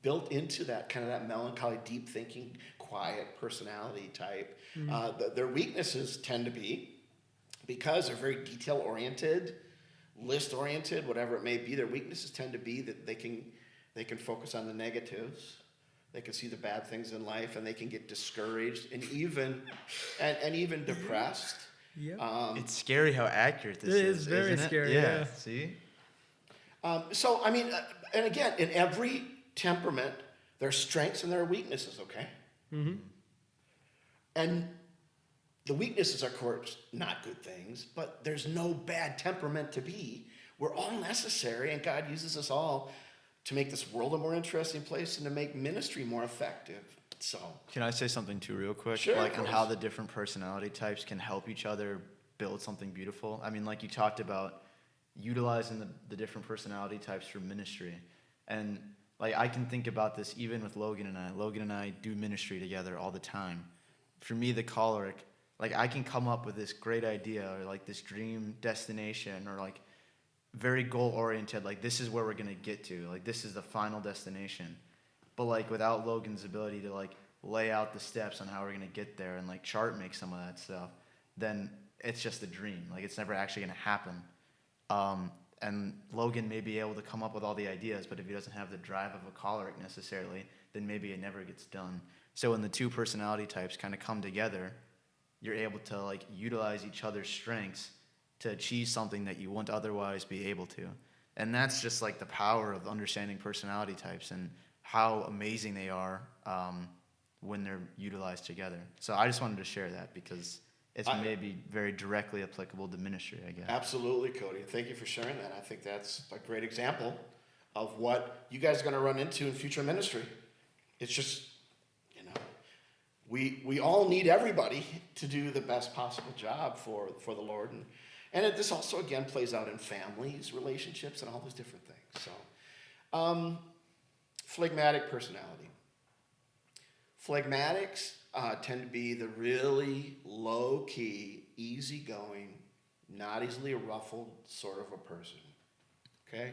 built into that kind of that melancholy, deep thinking, quiet personality type. Their weaknesses tend to be, because they're very detail oriented, list oriented, whatever it may be. Their weaknesses tend to be that they can focus on the negatives. They can see the bad things in life, and they can get discouraged and even depressed. Yep. It's scary how accurate this is. It is very isn't it? scary, yeah. See? So, and again, in every temperament, there are strengths and there are weaknesses, okay? Mm-hmm. And the weaknesses are, of course, not good things, but there's no bad temperament to be. We're all necessary, and God uses us all to make this world a more interesting place and to make ministry more effective. So, Can I say something too real quick? Sure, Like of on course. how the different personality types can help each other build something beautiful. Like you talked about utilizing the different personality types for ministry. And like I can think about this even with Logan and I. Logan and I do ministry together all the time. For me, the choleric, like I can come up with this great idea or like this dream destination or like very goal oriented, like this is where we're gonna get to, like this is the final destination. But like without Logan's ability to like lay out the steps on how we're gonna get there and like chart make some of that stuff, then it's just a dream. Like it's never actually gonna happen. And Logan may be able to come up with all the ideas, but if he doesn't have the drive of a choleric necessarily, then maybe it never gets done. So when the two personality types kind of come together, you're able to like utilize each other's strengths to achieve something that you wouldn't otherwise be able to. And that's just like the power of understanding personality types and how amazing they are when they're utilized together. So I just wanted to share that because it's maybe very directly applicable to ministry, I guess. absolutely, Cody. Thank you for sharing that. I think that's a great example of what you guys are going to run into in future ministry. It's just, we all need everybody to do the best possible job for the Lord. This also, again, plays out in families, relationships, and all those different things. So, phlegmatic personality. Phlegmatics tend to be the really low-key, easygoing, not easily ruffled sort of a person. Okay?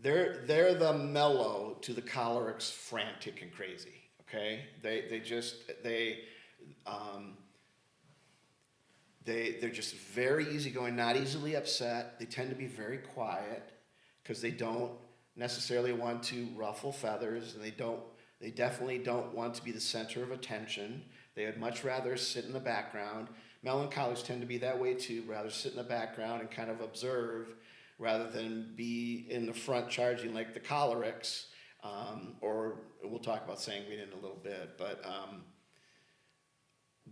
They're the mellow to the choleric's frantic and crazy. Okay? They're just very easygoing, not easily upset. They tend to be very quiet because they don't necessarily want to ruffle feathers, and they definitely don't want to be the center of attention. They would much rather sit in the background. Melancholics tend to be that way too, rather sit in the background and kind of observe rather than be in the front charging like the cholerics, or we'll talk about sanguine in a little bit. But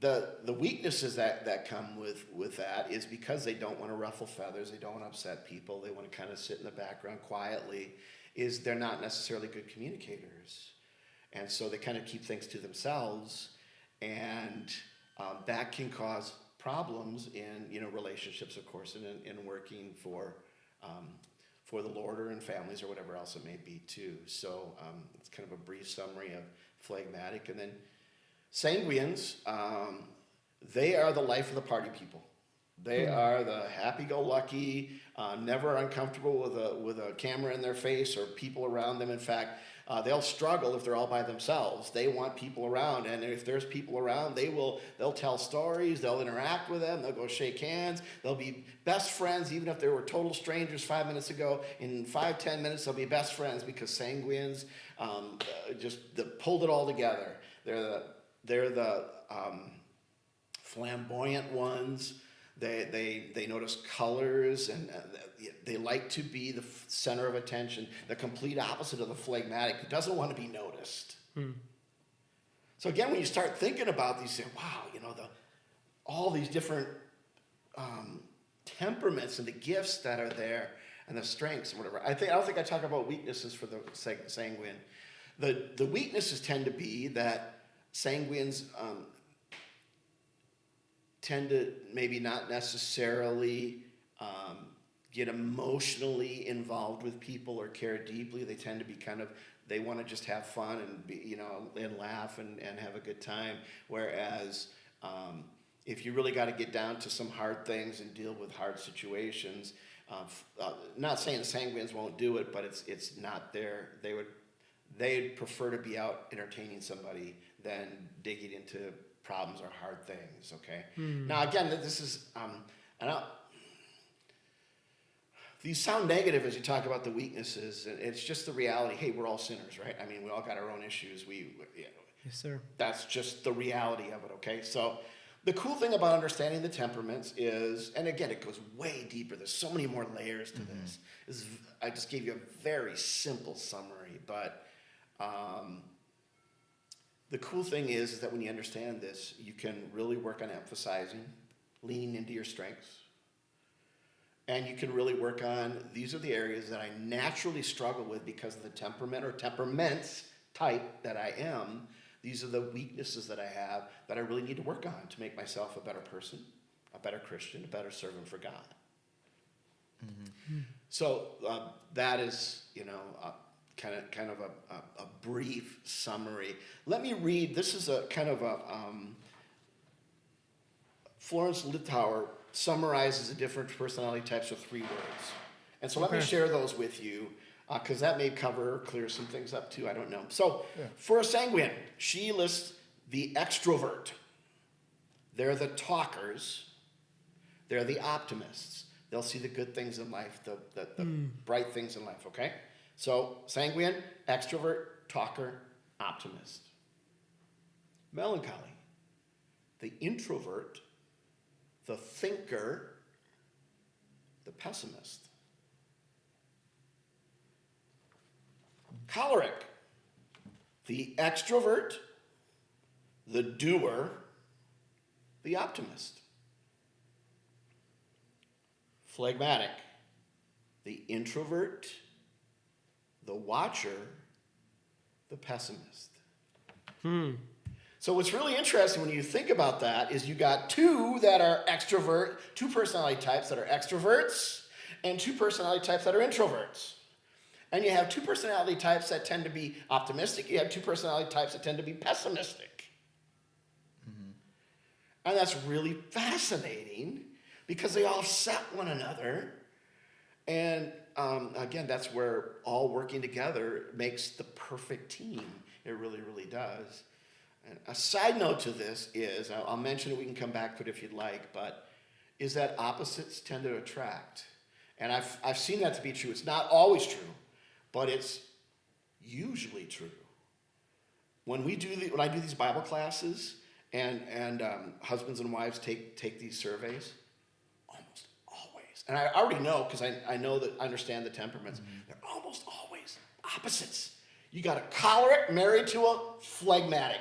the weaknesses that come with that is because they don't want to ruffle feathers, they don't want to upset people, they want to kind of sit in the background quietly, is they're not necessarily good communicators. And so they kind of keep things to themselves, and that can cause problems in relationships, of course, and in working for the Lord or in families or whatever else it may be too. So it's kind of a brief summary of phlegmatic. And then sanguines, they are the life of the party people. They are the happy-go-lucky, never uncomfortable with a camera in their face or people around them. In fact, they'll struggle if they're all by themselves. They want people around, and if there's people around, they'll tell stories, they'll interact with them, they'll go shake hands, they'll be best friends, even if they were total strangers 5 minutes ago. In 5-10 minutes, they'll be best friends because sanguines just pulled it all together. They're the flamboyant ones. They notice colors, and they like to be the center of attention, the complete opposite of the phlegmatic who doesn't want to be noticed. So again, when you start thinking about these, you say, wow, all these different temperaments and the gifts that are there and the strengths and whatever. I don't think I talk about weaknesses for the sanguine. The weaknesses tend to be that sanguines tend to maybe not necessarily get emotionally involved with people or care deeply. They tend to be they want to just have fun and be, and laugh and have a good time. Whereas if you really got to get down to some hard things and deal with hard situations, not saying the sanguines won't do it, but it's not there. They'd prefer to be out entertaining somebody than digging into problems or hard things. Okay. Now again, this is these sound negative as you talk about the weaknesses. It's just the reality. Hey, we're all sinners, right? I mean, we all got our own issues. Yes, sir. That's just the reality of it. Okay. So the cool thing about understanding the temperaments is, and again, it goes way deeper. There's so many more layers to this. I just gave you a very simple summary, but the cool thing is that when you understand this, you can really work on emphasizing, leaning into your strengths. And you can really work on, these are the areas that I naturally struggle with because of the temperament or temperaments type that I am. These are the weaknesses that I have that I really need to work on to make myself a better person, a better Christian, a better servant for God. So that is, kind of a brief summary. Let me read. This is a kind of a Florence Littauer summarizes the different personality types with 3 words, and so let me share those with you because that may cover or clear some things up too. I don't know. So for a sanguine, she lists the extrovert. They're the talkers. They're the optimists. They'll see the good things in life, the bright things in life. Okay. So, sanguine, extrovert, talker, optimist. Melancholy, the introvert, the thinker, the pessimist. Choleric, the extrovert, the doer, the optimist. Phlegmatic, the introvert, the watcher, the pessimist. So what's really interesting when you think about that is you got two personality types that are extroverts, and two personality types that are introverts. And you have two personality types that tend to be optimistic. You have two personality types that tend to be pessimistic. Mm-hmm. And that's really fascinating because they offset one another. And again, that's where all working together makes the perfect team. It really, really does. And a side note to this is, I'll mention it, we can come back to it if you'd like, but is that opposites tend to attract. And I've seen that to be true. It's not always true, but it's usually true. When I do these Bible classes and husbands and wives take these surveys, almost always, and I already know because I understand the temperaments, they're almost always opposites. You got a choleric married to a phlegmatic.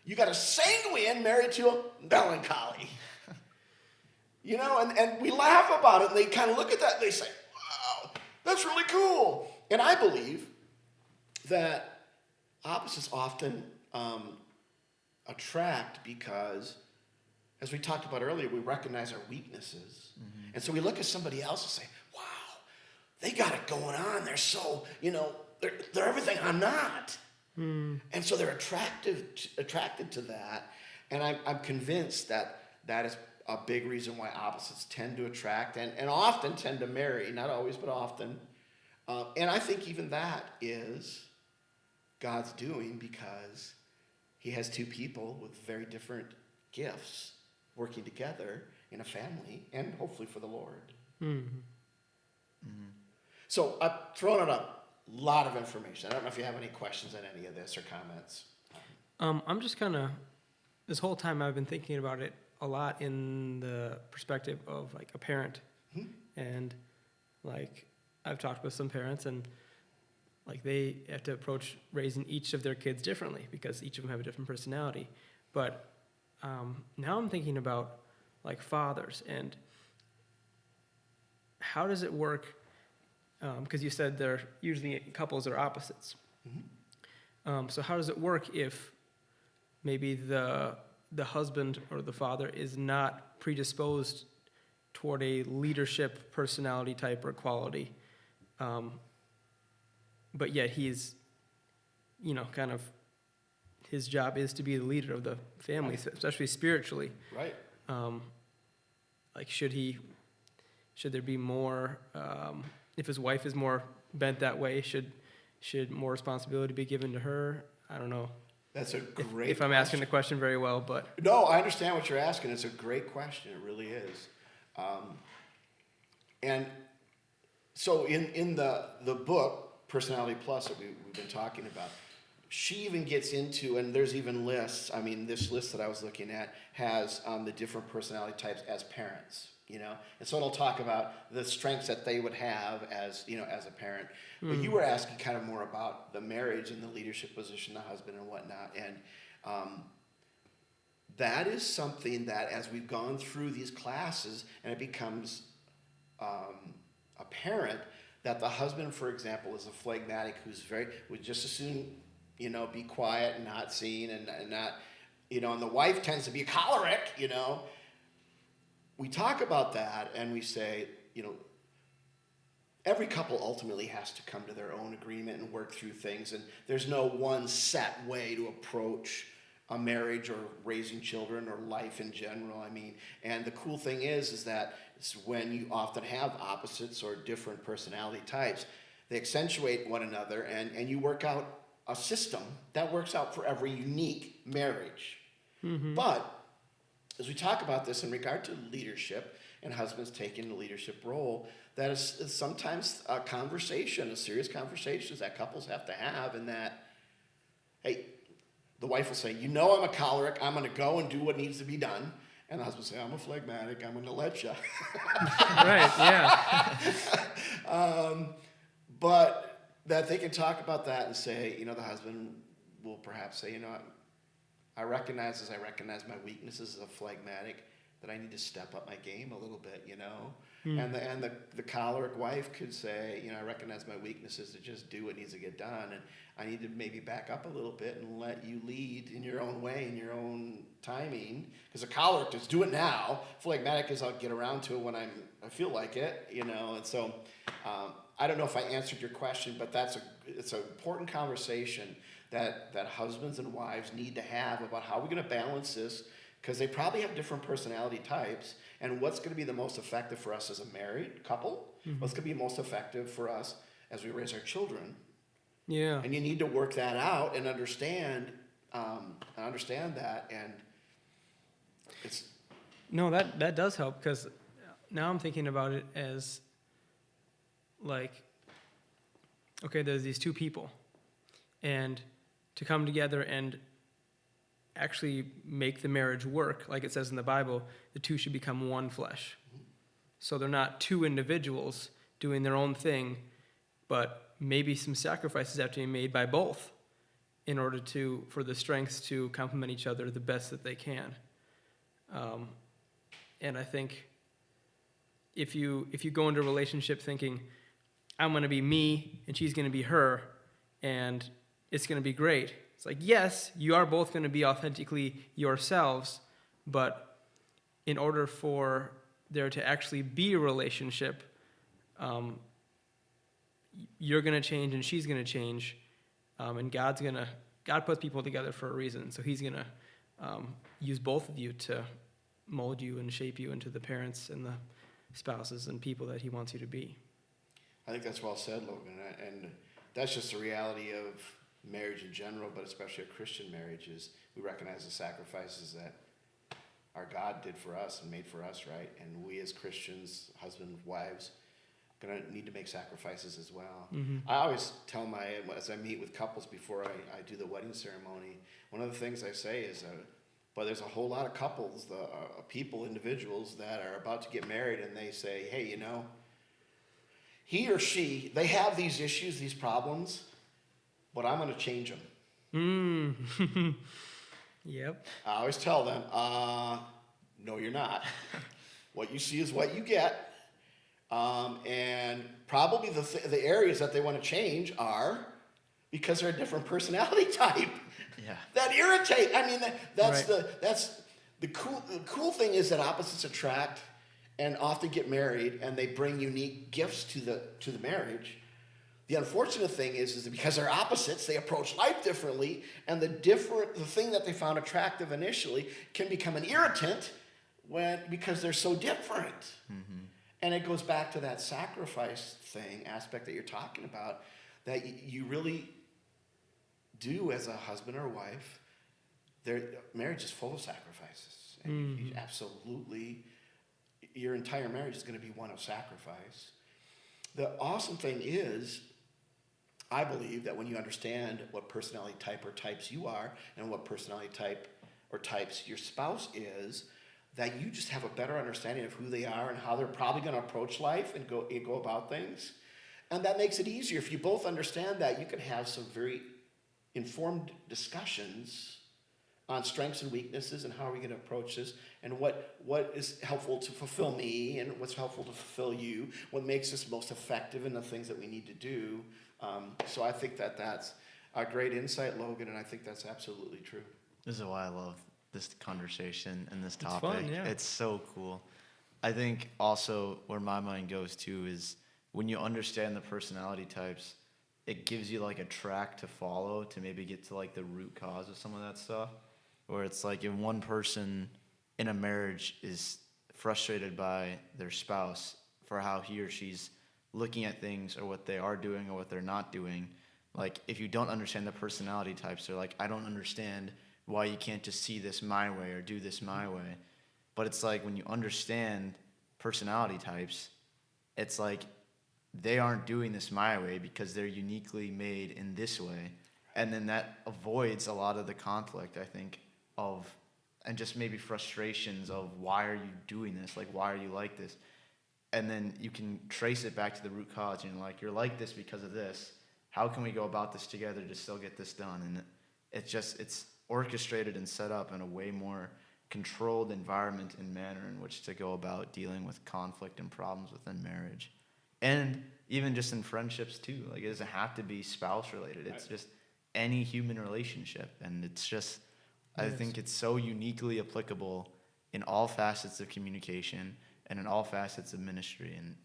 You got a sanguine married to a melancholy. And we laugh about it, and they kind of look at that, and they say, wow, that's really cool. And I believe that opposites often attract because, as we talked about earlier, we recognize our weaknesses. Mm-hmm. And so we look at somebody else and say, wow, they got it going on. They're so, they're everything I'm not. Mm. And so they're attracted to that. And I'm convinced that is a big reason why opposites tend to attract and often tend to marry, not always, but often. And I think even that is God's doing because he has two people with very different gifts working together in a family and hopefully for the Lord. Mm-hmm. Mm-hmm. So I've thrown out a lot of information. I don't know if you have any questions on any of this or comments. I'm just this whole time I've been thinking about it a lot in the perspective of like a parent. Mm-hmm. And like I've talked with some parents and like they have to approach raising each of their kids differently because each of them have a different personality. But now I'm thinking about like fathers and how does it work? Because you said they're usually couples are opposites. Mm-hmm. So how does it work if maybe the husband or the father is not predisposed toward a leadership personality type or quality, but yet he's, kind of his job is to be the leader of the family, right. Especially spiritually. Right. Like should there be more? If his wife is more bent that way, should more responsibility be given to her? I don't know. That's a great if I'm asking the question very well, but... No, I understand what you're asking. It's a great question. It really is. And so in the book, Personality Plus, that we've been talking about, she even gets into, and there's even lists, this list that I was looking at has the different personality types as parents. And so it'll talk about the strengths that they would have as a parent. But you were asking kind of more about the marriage and the leadership position, the husband and whatnot. And that is something that as we've gone through these classes and it becomes apparent that the husband, for example, is a phlegmatic would just as soon, be quiet and not seen and not, and the wife tends to be a choleric, We talk about that and we say, every couple ultimately has to come to their own agreement and work through things. And there's no one set way to approach a marriage or raising children or life in general. And the cool thing is that when you often have opposites or different personality types, they accentuate one another and you work out a system that works out for every unique marriage. Mm-hmm. But as we talk about this in regard to leadership and husbands taking the leadership role, that is sometimes a serious conversations that couples have to have, and that, hey, the wife will say, I'm a choleric, I'm going to go and do what needs to be done. And the husband will say, I'm a phlegmatic, I'm going to let you. Right, yeah. But that they can talk about that and say, the husband will perhaps say, I recognize my weaknesses as a phlegmatic. that I need to step up my game a little bit, you know? And the choleric wife could say, you know, I recognize my weaknesses to just do what needs to get done, and I need to maybe back up a little bit and let you lead in your own way, in your own timing. Because the choleric is do it now. Phlegmatic is I'll get around to it when I feel like it, you know. And so I don't know if I answered your question, but it's an important conversation that husbands and wives need to have about how we're going to balance this, because they probably have different personality types, and what's going to be the most effective for us as a married couple, what's going to be most effective for us as we raise our children. Yeah. And you need to work that out and understand that, and it's No, that does help, because now I'm thinking about it as like, okay, there's these two people, and to come together and actually make the marriage work, like it says in the Bible, the two should become one flesh. So they're not two individuals doing their own thing, but maybe some sacrifices have to be made by both in order for the strengths to complement each other the best that they can. And I think if you go into a relationship thinking, I'm going to be me and she's going to be her, and it's going to be great. It's like, yes, you are both going to be authentically yourselves, but in order for there to actually be a relationship, you're going to change and she's going to change, and God puts people together for a reason. So he's going to use both of you to mold you and shape you into the parents and the spouses and people that he wants you to be. I think that's well said, Logan, and that's just the reality of marriage in general, but especially a Christian marriage, is we recognize the sacrifices that our God did for us and made for us, right? And we as Christians, husbands, wives, gonna need to make sacrifices as well. I always tell as I meet with couples before I do the wedding ceremony, one of the things I say is, but there's a whole lot of couples, individuals that are about to get married, and they say, hey, you know, he or she, they have these issues, these problems, but I'm going to change them. Yep. I always tell them, no, you're not. What you see is what you get. And probably the areas that they want to change are because they're a different personality type. Yeah. That irritate. I mean, that's Right. the cool thing is that opposites attract and often get married, and they bring unique gifts to the marriage. The unfortunate thing is that because they're opposites, they approach life differently, and the thing that they found attractive initially can become an irritant because they're so different. Mm-hmm. And it goes back to that sacrifice aspect that you're talking about, that you really do as a husband or wife. Marriage is full of sacrifices, and you absolutely, your entire marriage is going to be one of sacrifice. The awesome thing is, I believe that when you understand what personality type or types you are, and what personality type or types your spouse is, that you just have a better understanding of who they are and how they're probably going to approach life and go about things. And that makes it easier. If you both understand that, you can have some very informed discussions on strengths and weaknesses, and how are we going to approach this, and what is helpful to fulfill me, and what's helpful to fulfill you, what makes us most effective in the things that we need to do. So I think that's a great insight, Logan, and I think that's absolutely true. This is why I love this conversation and this topic. It's fun, yeah. It's so cool. I think also where my mind goes to is when you understand the personality types, it gives you like a track to follow to maybe get to like the root cause of some of that stuff. Where it's like if one person in a marriage is frustrated by their spouse for how he or she's looking at things, or what they are doing or what they're not doing, like if you don't understand the personality types, they're like, I don't understand why you can't just see this my way or do this my way. But it's like when you understand personality types, it's like they aren't doing this my way because they're uniquely made in this way. And then that avoids a lot of the conflict, I think, and just maybe frustrations of why are you doing this? Like, why are you like this? And then you can trace it back to the root cause, and you're like this because of this. How can we go about this together to still get this done? And it's orchestrated and set up in a way more controlled environment and manner in which to go about dealing with conflict and problems within marriage. And even just in friendships too. Like, it doesn't have to be spouse related. It's just any human relationship. And it's just, I think it's so uniquely applicable in all facets of communication and in all facets of ministry. And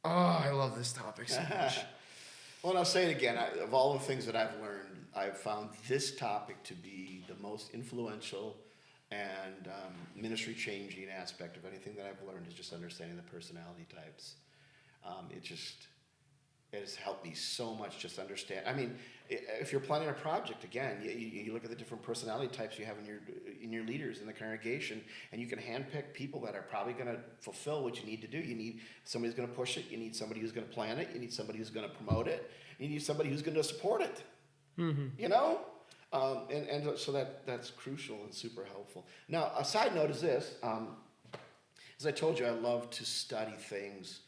I love this topic so much. Well, and I'll say it again. Of all the things that I've learned, I've found this topic to be the most influential and ministry-changing aspect of anything that I've learned is just understanding the personality types. It has helped me so much just understand. I mean, if you're planning a project, again, you look at the different personality types you have in your leaders in the congregation, and you can handpick people that are probably going to fulfill what you need to do. You need somebody who's going to push it. You need somebody who's going to plan it. You need somebody who's going to promote it. You need somebody who's going to support it. Mm-hmm. You know? And so that's crucial and super helpful. Now, a side note is this. As I told you, I love to study things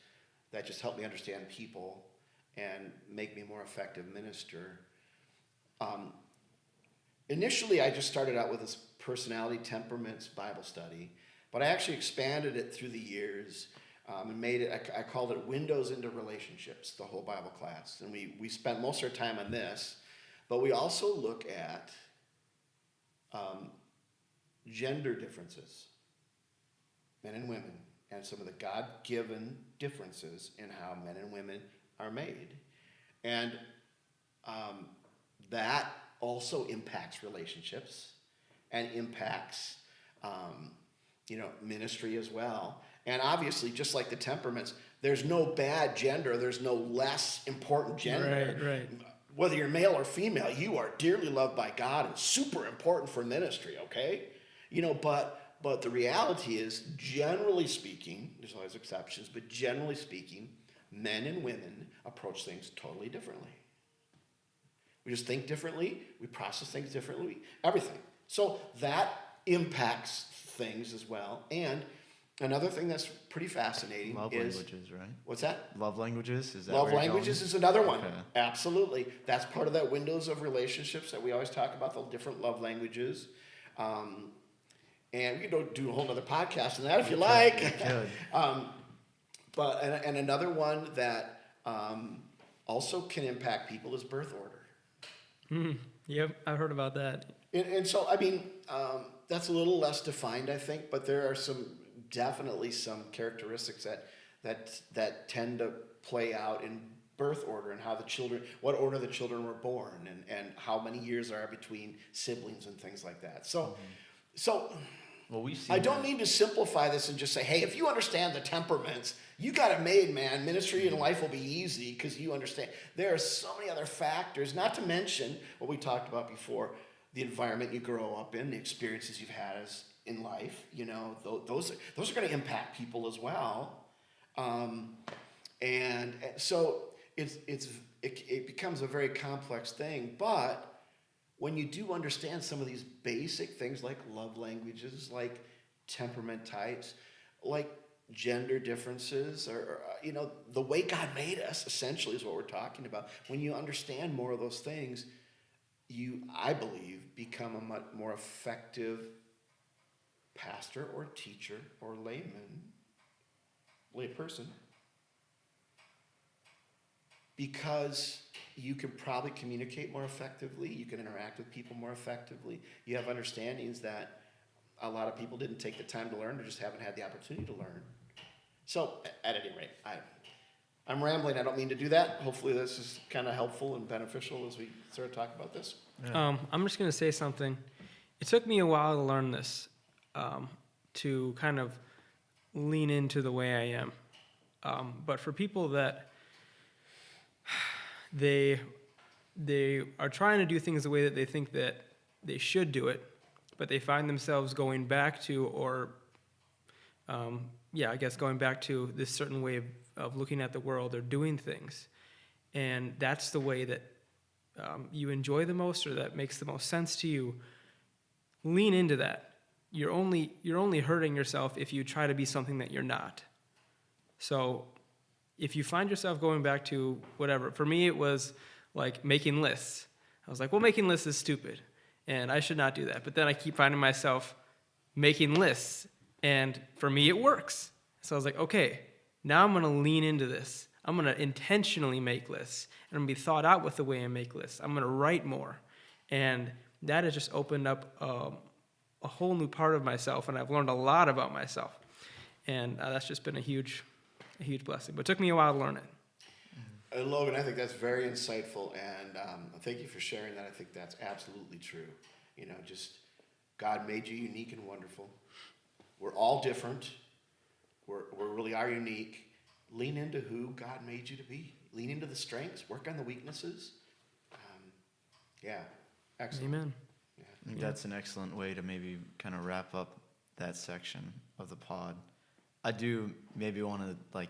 that just help me understand people and make me a more effective minister. Initially, I just started out with this personality temperaments Bible study, but I actually expanded it through the years and made it, I called it Windows into Relationships, the whole Bible class. And we spent most of our time on this, but we also look at gender differences, men and women, and some of the God-given differences in how men and women are made. And that also impacts relationships and impacts ministry as well. And obviously, just like the temperaments, there's no bad gender, there's no less important gender. Right. Whether you're male or female, you are dearly loved by God and super important for ministry, okay? But the reality is, generally speaking, there's always exceptions, but generally speaking, men and women approach things totally differently. We just think differently, we process things differently, everything. So that impacts things as well. And another thing that's pretty fascinating Love is... languages, right? What's that? Love languages? Is that Love where you're languages going? is another one. Okay. Absolutely. That's part of that windows of relationships that we always talk about, the different love languages. And we could do a whole other podcast on that if you like. You could. But another one that also can impact people is birth order. Yep, I've heard about that. And so, I mean, that's a little less defined, I think, but there are definitely some characteristics that tend to play out in birth order and what order the children were born and how many years are between siblings and things like that. So Well, I don't mean to simplify this and just say, hey, if you understand the temperaments, you got it made, man. Ministry and life will be easy because you understand. There are so many other factors, not to mention what we talked about before, the environment you grow up in, the experiences you've had in life. Those are going to impact people as well. And so it becomes a very complex thing, but when you do understand some of these basic things like love languages, like temperament types, like gender differences, or the way God made us, essentially is what we're talking about. When you understand more of those things, you, I believe, become a much more effective pastor or teacher or layperson, because you can probably communicate more effectively. You can interact with people more effectively. You have understandings that a lot of people didn't take the time to learn or just haven't had the opportunity to learn. So, at any rate, I'm rambling. I don't mean to do that. Hopefully this is kind of helpful and beneficial as we start to talk about this. Yeah. I'm just going to say something. It took me a while to learn this, to kind of lean into the way I am. But for people that they are trying to do things the way that they think that they should do it, but they find themselves going back to, going back to this certain way of looking at the world or doing things. And that's the way that you enjoy the most, or that makes the most sense to you. Lean into that. You're only hurting yourself if you try to be something that you're not. So if you find yourself going back to whatever, for me it was like making lists. I was like, well, making lists is stupid. and I should not do that. But then I keep finding myself making lists, and for me, it works. So I was like, okay, now I'm going to lean into this. I'm going to intentionally make lists, and I'm going to be thought out with the way I make lists. I'm going to write more, and that has just opened up a whole new part of myself, and I've learned a lot about myself, and that's just been a huge blessing. But it took me a while to learn it. Logan, I think that's very insightful, and thank you for sharing that. I think that's absolutely true. Just God made you unique and wonderful. We're all different. We really are unique. Lean into who God made you to be. Lean into the strengths. Work on the weaknesses. Yeah, excellent. Amen. Yeah. I think that's an excellent way to maybe kind of wrap up that section of the pod. I do maybe want to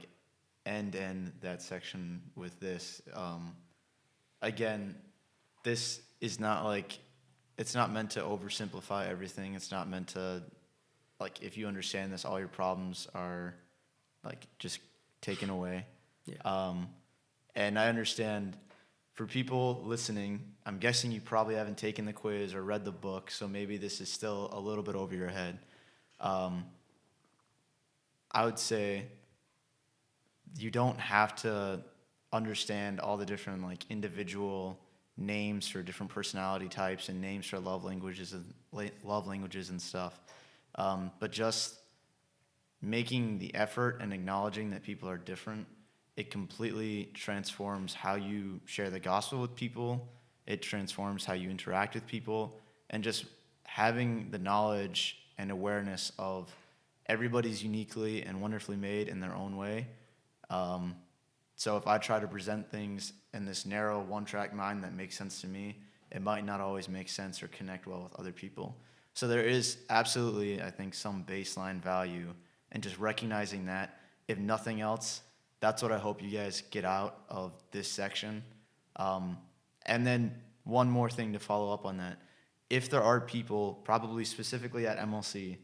end that section with this. Again, this is not it's not meant to oversimplify everything. It's not meant to if you understand this, all your problems are just taken away. Yeah. And I understand for people listening, I'm guessing you probably haven't taken the quiz or read the book, so maybe this is still a little bit over your head. I would say you don't have to understand all the different individual names for different personality types and names for love languages and stuff. But just making the effort and acknowledging that people are different, it completely transforms how you share the gospel with people. It transforms how you interact with people, and just having the knowledge and awareness of everybody's uniquely and wonderfully made in their own way. So if I try to present things in this narrow one-track mind that makes sense to me, it might not always make sense or connect well with other people. So there is absolutely, I think, some baseline value in just recognizing that. If nothing else, that's what I hope you guys get out of this section. And then one more thing to follow up on that. If there are people, probably specifically at MLC,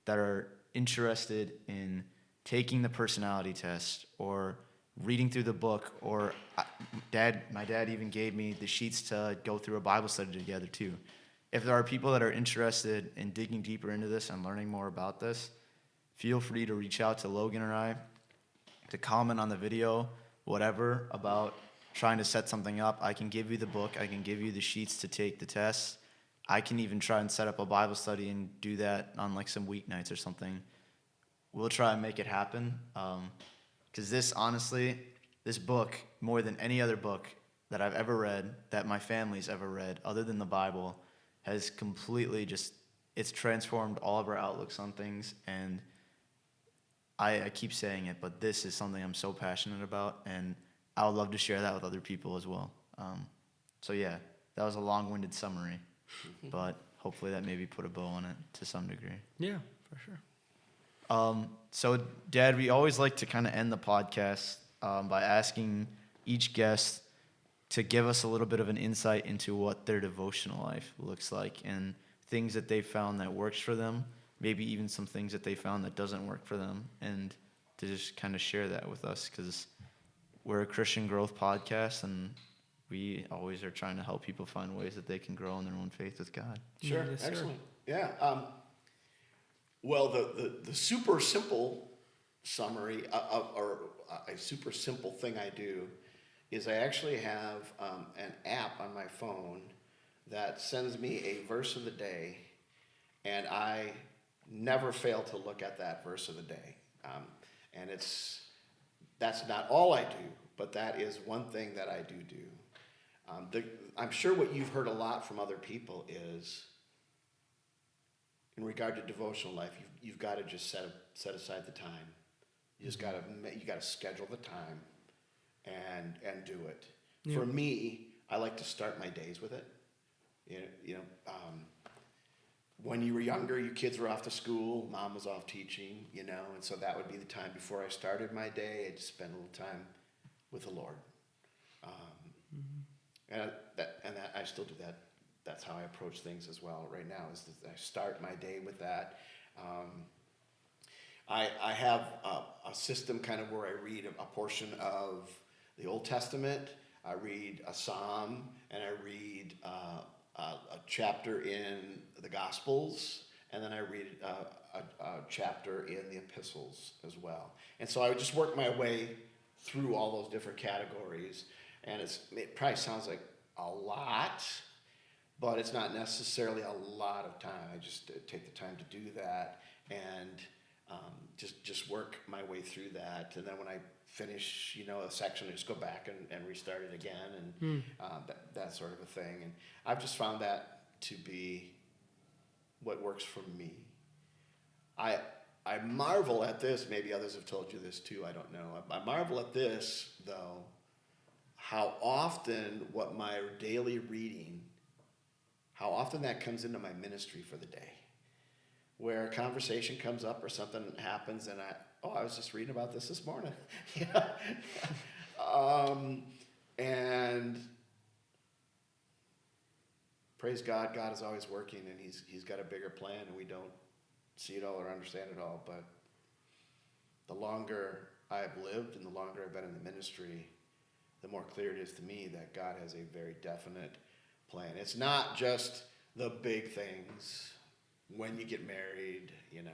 that are interested in taking the personality test or reading through the book, or my dad even gave me the sheets to go through a Bible study together too. If there are people that are interested in digging deeper into this and learning more about this, feel free to reach out to Logan or I to comment on the video, whatever, about trying to set something up. I can give you the book. I can give you the sheets to take the test. I can even try and set up a Bible study and do that on some weeknights or something. We'll try and make it happen. Because this book, more than any other book that I've ever read, that my family's ever read, other than the Bible, has completely it's transformed all of our outlooks on things. And I keep saying it, but this is something I'm so passionate about, and I would love to share that with other people as well. So yeah, that was a long-winded summary, but hopefully that maybe put a bow on it to some degree. Yeah, for sure. So, Dad, we always like to kind of end the podcast by asking each guest to give us a little bit of an insight into what their devotional life looks like and things that they found that works for them, maybe even some things that they found that doesn't work for them, and to just kind of share that with us, because we're a Christian growth podcast, and we always are trying to help people find ways that they can grow in their own faith with God. Sure, Yes, excellent. Yeah. Well, the super simple summary, or a super simple thing I do, is I actually have an app on my phone that sends me a verse of the day, and I never fail to look at that verse of the day. And that's not all I do, but that is one thing that I do. I'm sure what you've heard a lot from other people is, in regard to devotional life, you've got to just set aside the time. You just got to schedule the time and do it. Yeah. For me, I like to start my days with it. When you were younger, your kids were off to school, mom was off teaching, and so that would be the time before I started my day. I'd spend a little time with the Lord, and I still do that. That's how I approach things as well right now, is that I start my day with that. I have a system kind of where I read a portion of the Old Testament, I read a psalm, and I read a chapter in the Gospels, and then I read a chapter in the epistles as well. And so I would just work my way through all those different categories. And it probably sounds like a lot, but it's not necessarily a lot of time. I just take the time to do that and just work my way through that. And then when I finish, a section, I just go back and restart it again, and that sort of a thing. And I've just found that to be what works for me. I marvel at this. Maybe others have told you this too. I don't know. I marvel at this, though, how often what my daily reading, how often that comes into my ministry for the day. Where a conversation comes up or something happens, and I was just reading about this morning. And praise God, God is always working, and He's got a bigger plan, and we don't see it all or understand it all. But the longer I've lived and the longer I've been in the ministry, the more clear it is to me that God has a very definite plan. It's not just the big things, when you get married,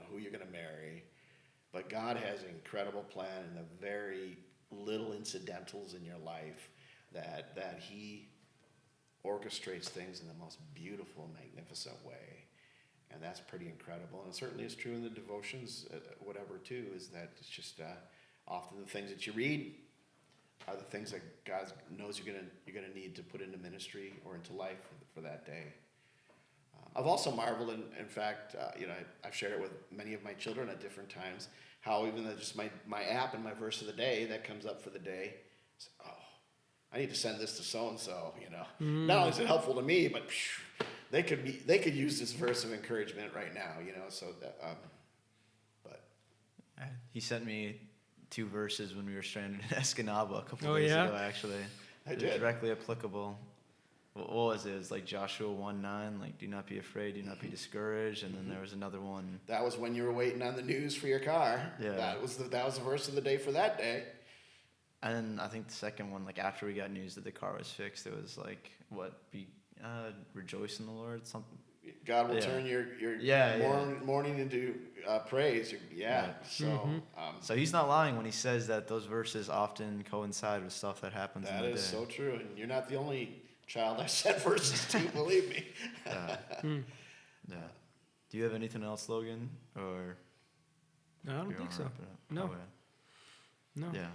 who you're going to marry, but God has an incredible plan in the very little incidentals in your life that He orchestrates things in the most beautiful, magnificent way. And that's pretty incredible. And it certainly is true in the devotions, whatever, too, is that it's just often the things that you read are the things that God knows you're gonna need to put into ministry or into life for that day. I've also marveled, in fact, I've shared it with many of my children at different times, how even just my app and my verse of the day that comes up for the day, I need to send this to so-and-so, Not only is it helpful to me, but they could use this verse of encouragement right now, so that, but. He sent me 2 verses when we were stranded in Escanaba a couple days ago, actually. I did. Directly applicable. What was it? It was like Joshua 1:9, like, do not be afraid, do not be discouraged. And then there was another one. That was when you were waiting on the news for your car. Yeah. That was the verse of the day for that day. And then I think the second one, like after we got news that the car was fixed, it was like, rejoice in the Lord, something. God will turn your mourning into praise. So He's not lying when he says that those verses often coincide with stuff that happens in the day. That is so true, and you're not the only child I sent verses to, believe me. Yeah. Do you have anything else, Logan? Or No, I don't think so. No. Okay. No. Yeah.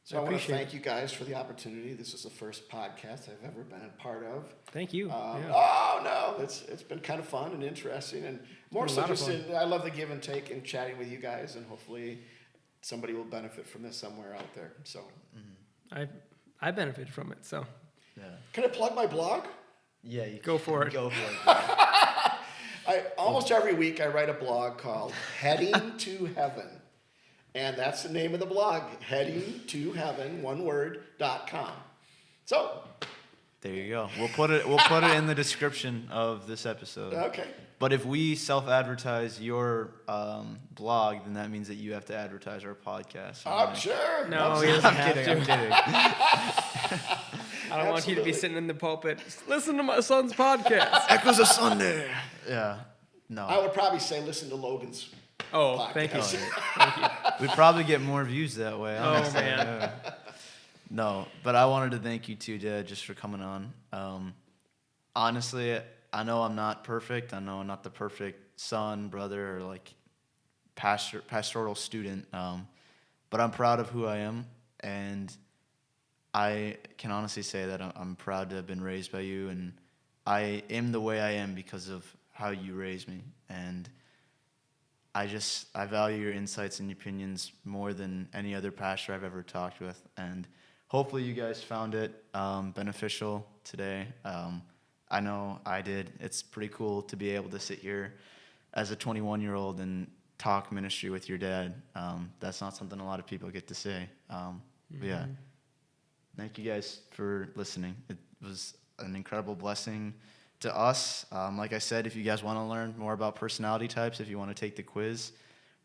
So I want to thank you guys for the opportunity. This is the first podcast I've ever been a part of. Thank you. Oh no, it's been kind of fun and interesting, and more so just I love the give and take and chatting with you guys, and hopefully somebody will benefit from this somewhere out there. So I benefited from it. So Yeah. Can I plug my blog? Yeah, you Go for it. Go for it. Almost every week I write a blog called Heading to Heaven. And that's the name of the blog, headingtoheaven, one word, .com. So There you go. We'll put it in the description of this episode. Okay. But if we self-advertise your blog, then that means that you have to advertise our podcast. I'm sure. No, he doesn't have to. I'm kidding. I don't want you to be sitting in the pulpit. Listen to my son's podcast. Echoes of Sunday. Yeah. No. I would probably say listen to Logan's podcast. Thank you. Thank you. We'd probably get more views that way. Honestly. Man. Yeah. No, but I wanted to thank you too, Dad, just for coming on. Honestly, I know I'm not perfect. I know I'm not the perfect son, brother, or like pastoral student. But I'm proud of who I am, and I can honestly say that I'm proud to have been raised by you, and I am the way I am because of how you raised me. And I value your insights and opinions more than any other pastor I've ever talked with. And hopefully you guys found it beneficial today. I know I did. It's pretty cool to be able to sit here as a 21-year-old and talk ministry with your dad. That's not something a lot of people get to say. But yeah, thank you guys for listening. It was an incredible blessing to us. Like I said, if you guys want to learn more about personality types, if you want to take the quiz,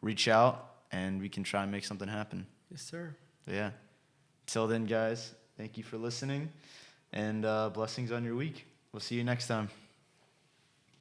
reach out and we can try and make something happen. Yes, sir. But yeah. Till then, guys, thank you for listening, and blessings on your week. We'll see you next time.